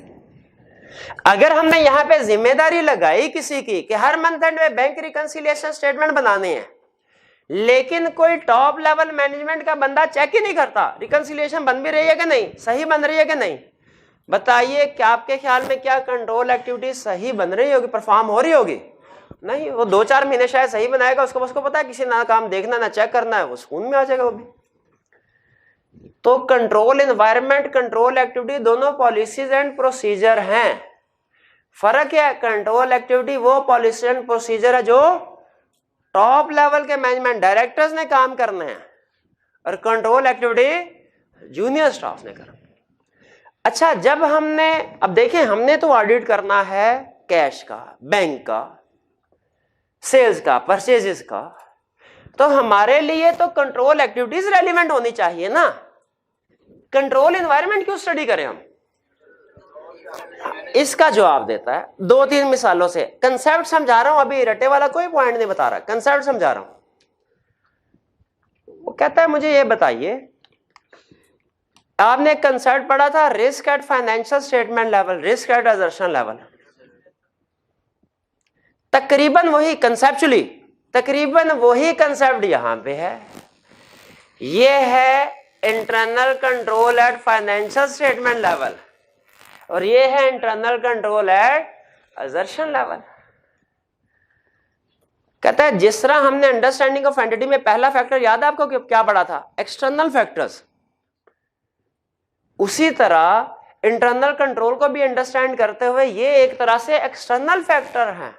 अगर हमने यहां पे जिम्मेदारी लगाई किसी की कि हर मंथ एंड में बैंक रिकंसिलिएशन स्टेटमेंट बनानी है, लेकिन कोई टॉप लेवल मैनेजमेंट का बंदा चेक ही नहीं करता रिकंसिलिएशन बन भी रही है कि नहीं, सही बन रही है कि नहीं, बताइए क्या आपके ख्याल में क्या कंट्रोल एक्टिविटी सही बन रही होगी, परफॉर्म हो रही होगी? नहीं। वो 2-4 महीने शायद सही बनाएगा, उसको पता है किसी ना काम देखना ना चेक करना है, वो सुकून में आ जाएगा वो भी। तो कंट्रोल एनवायरनमेंट, कंट्रोल एक्टिविटी दोनों पॉलिसीज एंड प्रोसीजर हैं। फर्क क्या है, कंट्रोल एक्टिविटी वो पॉलिसी एंड प्रोसीजर है जो टॉप लेवल के मैनेजमेंट डायरेक्टर्स ने काम करने हैं, और कंट्रोल एक्टिविटी जूनियर स्टाफ ने करना। अच्छा, जब हमने, अब देखें हमने तो ऑडिट करना है कैश का, बैंक का, सेल्स का, परचेजेस का, तो हमारे लिए तो कंट्रोल एक्टिविटीज रेलिवेंट होनी चाहिए ना। कंट्रोल एनवायरनमेंट क्यों स्टडी करें हम? इसका जवाब देता है 2-3 मिसालों से। कंसेप्ट समझा रहा हूं, अभी रटे वाला कोई पॉइंट नहीं बता रहा, कंसेप्ट समझा रहा हूं। वो कहता है मुझे ये बताइए, आपने कंसेप्ट पढ़ा था risk at financial statement level, risk at assertion level, तकरीबन वही कंसेप्चुअली, तकरीबन वही कंसेप्ट यहां पे है। ये है internal control at financial statement level, और ये है internal control at assertion level. कहता है जिस तरह हमने अंडरस्टैंडिंग ऑफ एंटिटी में पहला फैक्टर याद है आपको क्या पढ़ा था, एक्सटर्नल फैक्टर्स, उसी तरह इंटरनल कंट्रोल को भी अंडरस्टैंड करते हुए ये एक तरह से एक्सटर्नल फैक्टर हैं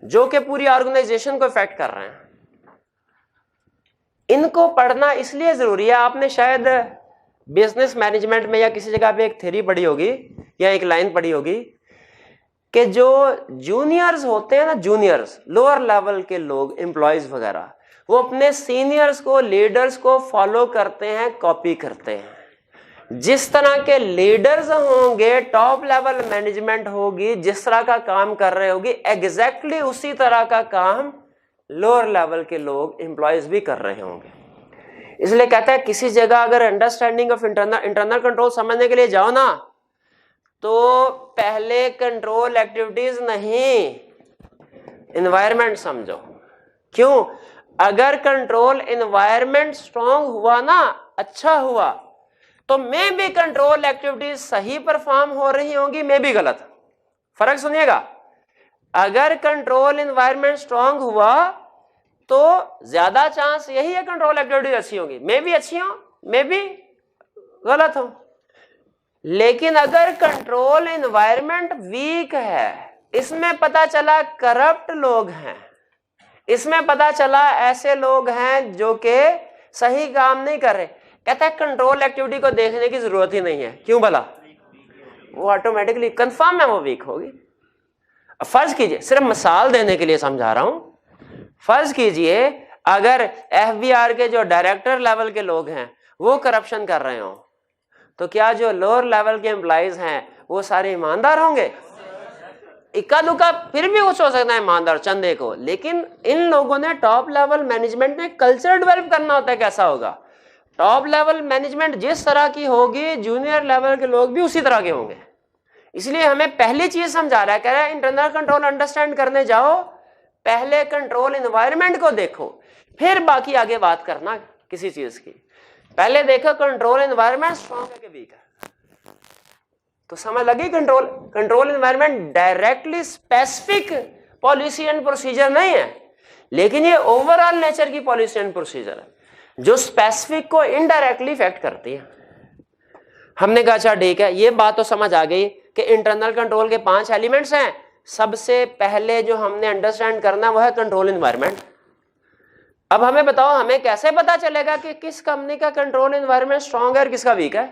जो कि पूरी ऑर्गेनाइजेशन को इफेक्ट कर रहे हैं। इनको पढ़ना इसलिए जरूरी है, आपने शायद बिजनेस मैनेजमेंट में या किसी जगह पे एक थ्योरी पढ़ी होगी या एक लाइन पढ़ी होगी कि जो जूनियर्स होते हैं ना, जूनियर्स, लोअर लेवल के लोग, एम्प्लॉयज वगैरह, वो अपने सीनियर्स को, लीडर्स को फॉलो करते हैं, कॉपी करते हैं। जिस तरह के लीडर्स होंगे, टॉप लेवल मैनेजमेंट होगी, जिस तरह का काम कर रहे होगी, एग्जैक्टली उसी तरह का काम लोअर लेवल के लोग, एम्प्लॉयज भी कर रहे होंगे। इसलिए कहता है किसी जगह अगर अंडरस्टैंडिंग ऑफ इंटरनल कंट्रोल समझने के लिए जाओ ना, तो पहले कंट्रोल एक्टिविटीज नहीं, एनवायरनमेंट समझो। क्यों? अगर कंट्रोल एनवायरनमेंट स्ट्रांग हुआ ना, अच्छा हुआ, तो मे भी कंट्रोल एक्टिविटीज सही परफॉर्म हो रही होंगी, मे भी गलत। फर्क सुनिएगा, अगर कंट्रोल एनवायरनमेंट स्ट्रांग हुआ तो ज्यादा चांस यही है कंट्रोल एक्टिविटीज अच्छी होंगी, मे भी अच्छी हो, मे भी गलत हो। लेकिन अगर कंट्रोल एनवायरनमेंट वीक है, इसमें पता चला करप्ट लोग हैं, इसमें पता चला ऐसे लोग हैं जो कि सही काम नहीं कर रहे, कहता है कंट्रोल एक्टिविटी को देखने की जरूरत ही नहीं है। क्यों भला? वो ऑटोमेटिकली कंफर्म है वो वीक होगी। फर्ज कीजिए, सिर्फ मिसाल देने के लिए समझा रहा हूं, फर्ज कीजिए अगर एफबीआर के जो डायरेक्टर लेवल के लोग हैं वो करप्शन कर रहे हो, तो क्या जो लोअर लेवल के एम्प्लॉइज हैं वो सारे ईमानदार होंगे? इक्का दुक्का फिर भी कुछ हो सकता है ईमानदार चंदे को, लेकिन इन लोगों ने टॉप लेवल मैनेजमेंट में कल्चर डेवलप करना होता है। कैसा होगा? टॉप लेवल मैनेजमेंट जिस तरह की होगी, जूनियर लेवल के लोग भी उसी तरह के होंगे। इसलिए हमें पहली चीज समझा रहा है, कह रहा है इंटरनल कंट्रोल अंडरस्टैंड करने जाओ, पहले कंट्रोल एनवायरनमेंट को देखो, फिर बाकी आगे बात करना किसी चीज की। पहले देखो कंट्रोल एनवायरनमेंट स्ट्रॉन्ग है कि वीक है, तो समझ लगी। Control environment directly specific policy and procedure नहीं है, लेकिन ये ओवरऑल नेचर की पॉलिसी एंड प्रोसीजर है जो स्पेसिफिक को इनडायरेक्टली इफेक्ट करती है। हमने कहा अच्छा ठीक है, ये बात तो समझ आ गई कि इंटरनल कंट्रोल के 5 एलिमेंट्स हैं। सबसे पहले जो हमने अंडरस्टैंड करना वो है कंट्रोल एनवायरनमेंट। अब हमें बताओ, हमें कैसे पता चलेगा कि किस कंपनी का कंट्रोल एनवायरनमेंट स्ट्रांग है और किसका वीक है?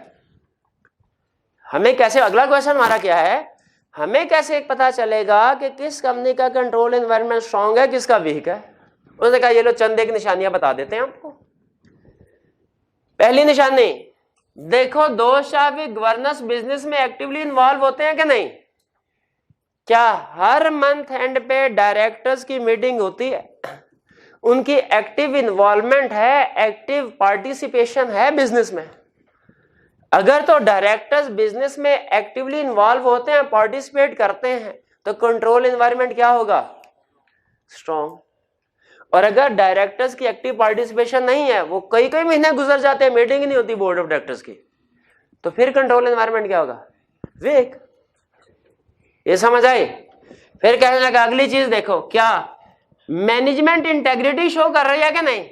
हमें कैसे, अगला क्वेश्चन हमारा क्या है, हमें कैसे पता चलेगा कि किस कंपनी का कंट्रोल एनवायरनमेंट स्ट्रांग है किसका वीक है? उसने कहा ये लो चंद एक निशानियां बता देते हैं आपको। पहली निशानी देखो, दोस्त साहब गवर्नेंस बिजनेस में एक्टिवली इन्वॉल्व होते हैं कि नहीं? क्या हर मंथ एंड पे डायरेक्टर्स की मीटिंग होती है? उनकी एक्टिव इन्वॉल्वमेंट है, एक्टिव पार्टिसिपेशन है बिजनेस में? अगर तो डायरेक्टर्स बिजनेस में एक्टिवली इन्वॉल्व होते हैं, पार्टिसिपेट करते हैं, तो कंट्रोल एनवायरनमेंट क्या होगा? स्ट्रॉन्ग। और अगर डायरेक्टर्स की एक्टिव पार्टिसिपेशन नहीं है, वो कई कई महीने गुजर जाते हैं, मीटिंग नहीं होती बोर्ड ऑफ डायरेक्टर्स की, तो फिर कंट्रोल एनवायरनमेंट क्या होगा? वीक। ये समझ आई? फिर कहने लगा अगली चीज देखो, क्या मैनेजमेंट इंटेग्रिटी शो कर रही है कि नहीं?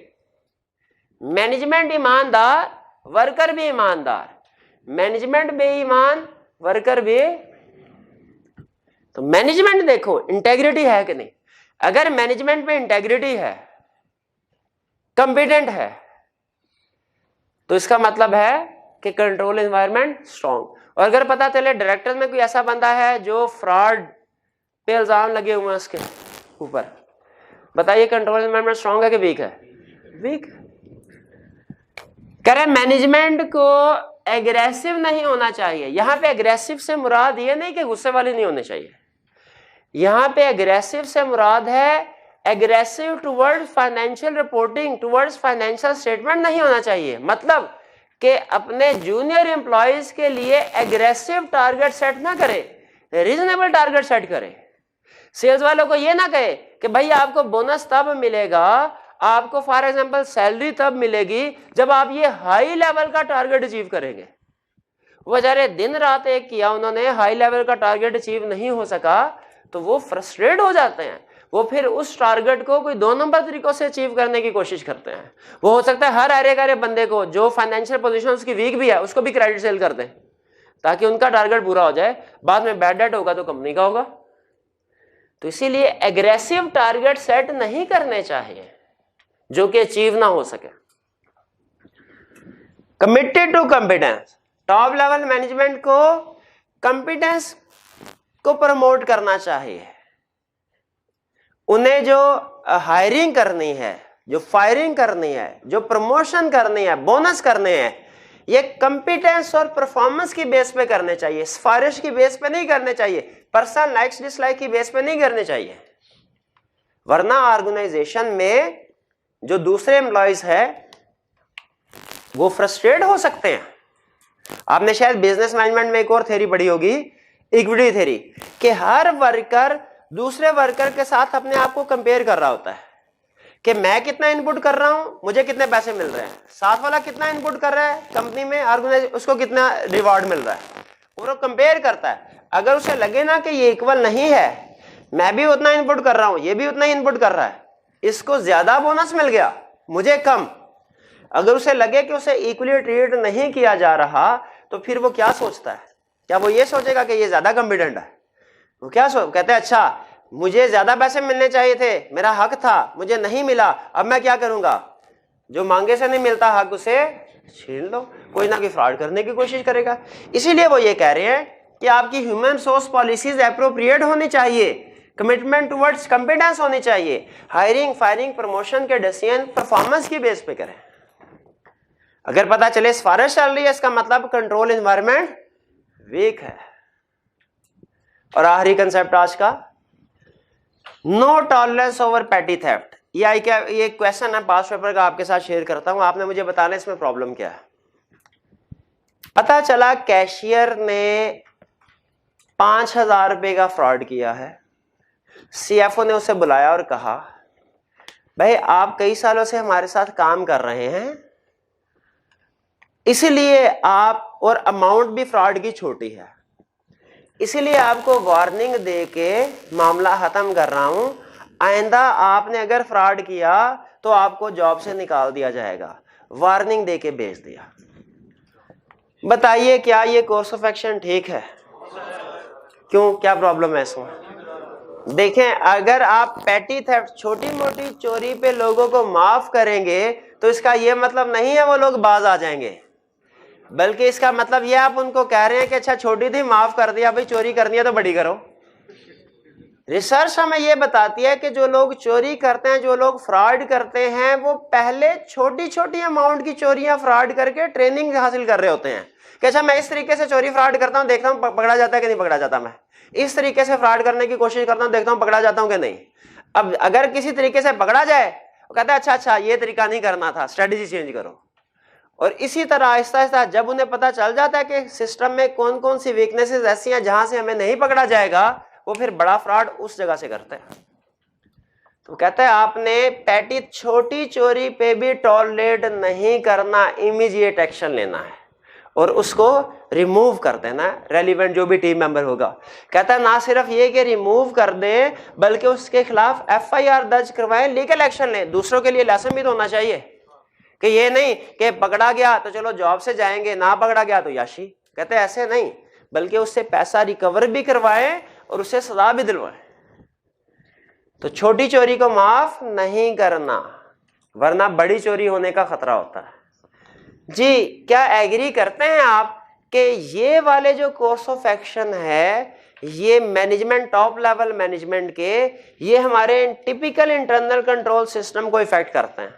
मैनेजमेंट ईमानदार, वर्कर भी ईमानदार, मैनेजमेंट बेईमान, वर्कर भी। तो मैनेजमेंट देखो इंटेग्रिटी है कि नहीं। अगर मैनेजमेंट में इंटेग्रिटी है, कंपिटेंट है, तो इसका मतलब है कि कंट्रोल एनवायरनमेंट स्ट्रॉन्ग। और अगर पता चले डायरेक्टर में कोई ऐसा बंदा है जो फ्रॉड पे इल्जाम लगे हुए हैं उसके ऊपर, बताइए कंट्रोल एनवायरनमेंट स्ट्रॉन्ग है कि वीक है? वीक। कह रहे मैनेजमेंट को एग्रेसिव नहीं होना चाहिए। यहां पे एग्रेसिव से मुराद ये नहीं कि गुस्से वाली नहीं होनी चाहिए, यहां पे एग्रेसिव से मुराद है aggressive towards financial reporting, towards financial statement नहीं होना चाहिए। मतलब कि अपने जूनियर एम्प्लॉयज के लिए एग्रेसिव टारगेट सेट ना करे, रीजनेबल टारगेट सेट करे। सेल्स वालों को ये ना कहे कि भाई आपको बोनस तब मिलेगा, आपको फॉर एग्जांपल सैलरी तब मिलेगी जब आप ये हाई लेवल का टारगेट अचीव करेंगे। वो बेचारे दिन रात एक किया उन्होंने, हाई लेवल का टारगेट अचीव नहीं हो सका, तो वो फ्रस्ट्रेट हो जाते हैं। वो फिर उस टारगेट को कोई 2 नंबर तरीकों से अचीव करने की कोशिश करते हैं। वो हो सकता है हर अरे बंदे को जो फाइनेंशियल पोजीशन उसकी वीक भी है उसको भी क्रेडिट सेल कर दें ताकि उनका टारगेट पूरा हो जाए, बाद में बैड डेट होगा तो कंपनी का होगा। तो इसीलिए एग्रेसिव टारगेट सेट नहीं करने चाहिए जो कि अचीव ना हो सके। Committed to competence, top level management को कॉम्पिटेंस को प्रमोट करना चाहिए। उन्हें जो हायरिंग करनी है, जो फायरिंग करनी है, जो प्रमोशन करनी है, बोनस करने हैं, ये कॉम्पिटेंस और परफॉर्मेंस की बेस पे करने चाहिए, सिफारिश की बेस पे नहीं करने चाहिए, पर्सनल लाइक्स डिसलाइक की बेस पे नहीं करने चाहिए। वरना ऑर्गेनाइजेशन में जो दूसरे एम्प्लॉयज है वो फ्रस्ट्रेट हो सकते हैं। आपने शायद बिजनेस मैनेजमेंट में एक और थ्योरी पढ़ी होगी, इक्विटी थ्योरी, कि हर वर्कर दूसरे वर्कर के साथ अपने आप को कंपेयर कर रहा होता है कि मैं कितना इनपुट कर रहा हूं, मुझे कितने पैसे मिल रहे हैं, साथ वाला कितना इनपुट कर रहा है कंपनी में, ऑर्गेनाइजेशन उसको कितना रिवॉर्ड मिल रहा है, वो कंपेयर करता है। अगर उसे लगे ना कि ये इक्वल नहीं है, मैं भी उतना इनपुट कर रहा हूं, ये भी उतना इनपुट कर रहा है, इसको ज्यादा बोनस मिल गया मुझे कम, अगर उसे लगे कि उसे इक्वली ट्रीट नहीं किया जा रहा, तो फिर वो क्या सोचता है? क्या वो ये सोचेगा कि ये ज्यादा कॉम्पिटेंट है? वो क्या कहते हैं, अच्छा मुझे ज्यादा पैसे मिलने चाहिए थे, मेरा हक था, मुझे नहीं मिला, अब मैं क्या करूंगा, जो मांगे से नहीं मिलता हक उसे छीन लो, कोई ना कोई फ्रॉड करने की कोशिश करेगा। इसीलिए वो ये कह रहे हैं कि आपकी ह्यूमन रिसोर्स पॉलिसीज एप्रोप्रिएट होनी चाहिए, कमिटमेंट टुवर्ड्स कॉम्पिटेंस होनी चाहिए, हायरिंग फायरिंग प्रमोशन के डिसीजन परफॉर्मेंस की बेस पे करें। अगर पता चले सिफारिश चल रही है, इसका मतलब कंट्रोल एनवायरनमेंट वीक है। और आखिरी कंसेप्ट आज का, नो टॉलरेंस ओवर पेटी थेफ्ट। ये क्वेश्चन है पास पेपर का, आपके साथ शेयर करता हूं, आपने मुझे बताना इसमें प्रॉब्लम क्या है। पता चला कैशियर ने 5,000 रुपए का फ्रॉड किया है, सीएफओ ने उसे बुलाया और कहा भाई आप कई सालों से हमारे साथ काम कर रहे हैं, इसलिए आप, और अमाउंट भी फ्रॉड की छोटी है, इसलिए आपको वार्निंग दे के मामला खत्म कर रहा हूं, आइंदा आपने अगर फ्रॉड किया तो आपको जॉब से निकाल दिया जाएगा, वार्निंग दे के भेज दिया। बताइए क्या ये कोर्स ऑफ एक्शन ठीक है? क्यों, क्या प्रॉब्लम है इसमें? देखें, अगर आप पेटी थेफ्ट, छोटी मोटी चोरी पे लोगों को माफ करेंगे तो इसका ये मतलब नहीं है वो लोग बाज आ जाएंगे, बल्कि इसका मतलब ये आप उनको कह रहे हैं कि अच्छा छोटी थी माफ कर दिया, भाई चोरी करनी है तो बड़ी करो। रिसर्च हमें ये बताती है कि जो लोग चोरी करते हैं, जो लोग फ्रॉड करते हैं, वो पहले छोटी छोटी अमाउंट की चोरियां फ्रॉड करके ट्रेनिंग हासिल कर रहे होते हैं कि अच्छा मैं इस तरीके से चोरी फ्रॉड करता हूं, देखता हूं पकड़ा जाता है कि नहीं पकड़ा जाता, मैं इस तरीके से फ्रॉड करने की कोशिश करता हूं, देखता हूं पकड़ा जाता हूं कि नहीं। अब अगर किसी तरीके से पकड़ा जाए, वो कहता है अच्छा ये तरीका नहीं करना था, स्ट्रेटेजी चेंज करो। और इसी तरह आहिस्ता आहिस्ता जब उन्हें पता चल जाता है कि सिस्टम में कौन कौन सी वीकनेसेस ऐसी हैं जहां से हमें नहीं पकड़ा जाएगा, वो फिर बड़ा फ्रॉड उस जगह से करते हैं। तो कहता है आपने पैटी छोटी चोरी पे भी टॉलरेट नहीं करना, इमीडिएट एक्शन लेना है और उसको रिमूव कर देना, रेलिवेंट जो भी टीम मेंबर होगा। कहता है ना सिर्फ ये कि रिमूव कर दे, बल्कि उसके खिलाफ एफआईआर दर्ज करवाएं, लीगल एक्शन लें। दूसरों के लिए लेसन भी तो होना चाहिए कि ये नहीं कि पकड़ा गया तो चलो जॉब से जाएंगे, ना पकड़ा गया तो याशी। कहते हैं ऐसे नहीं, बल्कि उससे पैसा रिकवर भी करवाएं और उससे सजा भी दिलवाएं। तो छोटी चोरी को माफ नहीं करना, वरना बड़ी चोरी होने का खतरा होता है। जी क्या एग्री करते हैं आप कि ये वाले जो कोर्स ऑफ एक्शन है, ये मैनेजमेंट, टॉप लेवल मैनेजमेंट के, ये हमारे टिपिकल इंटरनल कंट्रोल सिस्टम को इफेक्ट करते हैं?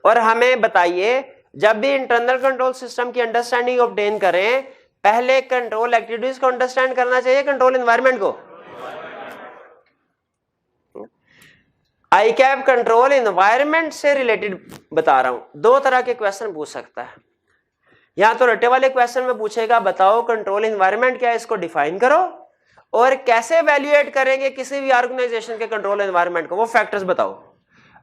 और हमें बताइए, जब भी इंटरनल कंट्रोल सिस्टम की अंडरस्टैंडिंग ऑब्टेन करें, पहले कंट्रोल एक्टिविटीज को अंडरस्टैंड करना चाहिए, कंट्रोल एनवायरनमेंट को। आईकैप कंट्रोल एनवायरनमेंट से रिलेटेड बता रहा हूं। दो तरह के क्वेश्चन पूछ सकता है, या तो रटे वाले क्वेश्चन में पूछेगा बताओ कंट्रोल एनवायरनमेंट क्या है, इसको डिफाइन करो, और कैसे वैल्यूएट करेंगे किसी भी ऑर्गेनाइजेशन के कंट्रोल एनवायरनमेंट को, वो फैक्टर्स बताओ।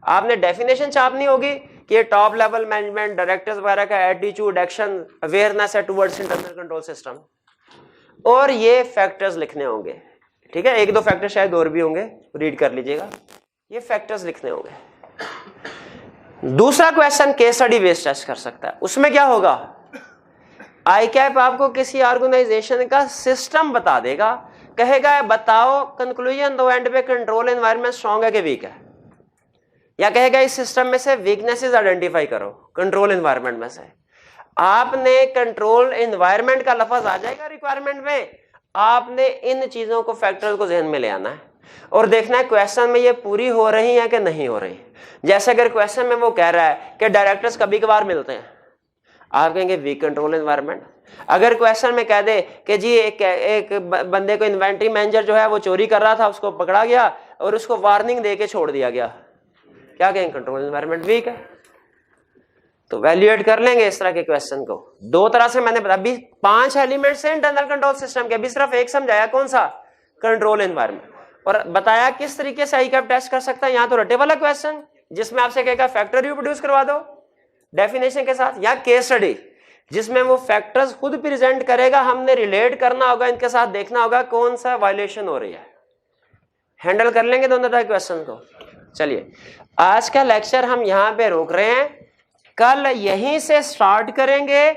आपने डेफिनेशन छापनी होगी कि ये टॉप लेवल मैनेजमेंट, डायरेक्टर्स वगैरह का एटीट्यूड, एक्शन, अवेयरनेस है टुवर्ड्स इंटरनल कंट्रोल सिस्टम, और ये फैक्टर्स लिखने होंगे। ठीक है, एक दो फैक्टर शायद और भी होंगे, रीड कर लीजिएगा, ये फैक्टर्स लिखने होंगे। दूसरा question case study based test कर सकता है। उसमें क्या होगा, आईकैप आपको किसी ऑर्गेनाइजेशन का सिस्टम बता देगा, कहेगा बताओ कंक्लूजन दो एंड पे कंट्रोल एनवायरनमेंट स्ट्रांग है कि वीक है, या कहेगा इस सिस्टम में से वीकनेसेस आइडेंटिफाई करो कंट्रोल एनवायरनमेंट में से। आपने कंट्रोल एनवायरनमेंट का लफ्ज आ जाएगा रिक्वायरमेंट में, आपने इन चीजों को, फैक्टर्स को जहन में ले आना है और देखना है क्वेश्चन में ये पूरी हो रही है कि नहीं हो रही। जैसे अगर क्वेश्चन में वो कह रहा है कि डायरेक्टर्स कभी कभार मिलते हैं, आप कहेंगे वीक कंट्रोल एनवायरनमेंट। अगर क्वेश्चन में कह दे कि जी एक बंदे को इन्वेंट्री मैनेजर जो है वो चोरी कर रहा था, उसको पकड़ा गया और उसको वार्निंग दे के छोड़ दिया गया, क्या कहेंगे, कंट्रोल एनवायरनमेंट वीक है। तो वैल्यूएट कर लेंगे इस तरह के क्वेश्चन को। दो तरह से मैंने बताया, अभी 5 एलिमेंट्स हैं इंटरनल कंट्रोल सिस्टम के, अभी सिर्फ एक समझाया, कौन सा, कंट्रोल एनवायरनमेंट, और बताया किस तरीके से आईकैप टेस्ट कर सकता है। यहाँ तो रटे वाला क्वेश्चन जिसमें आपसे कहेगा फैक्टर रिप्रोड्यूस करवा दो डेफिनेशन के साथ, या केस स्टडी जिसमें वो फैक्टर्स खुद प्रेजेंट करेगा, हमने रिलेट करना होगा इनके साथ, देखना होगा कौन सा वायलेशन हो रही है। हैंडल कर लेंगे दोनों तरह के क्वेश्चन को। चलिए आज का लेक्चर हम यहाँ पे रोक रहे हैं, कल यहीं से स्टार्ट करेंगे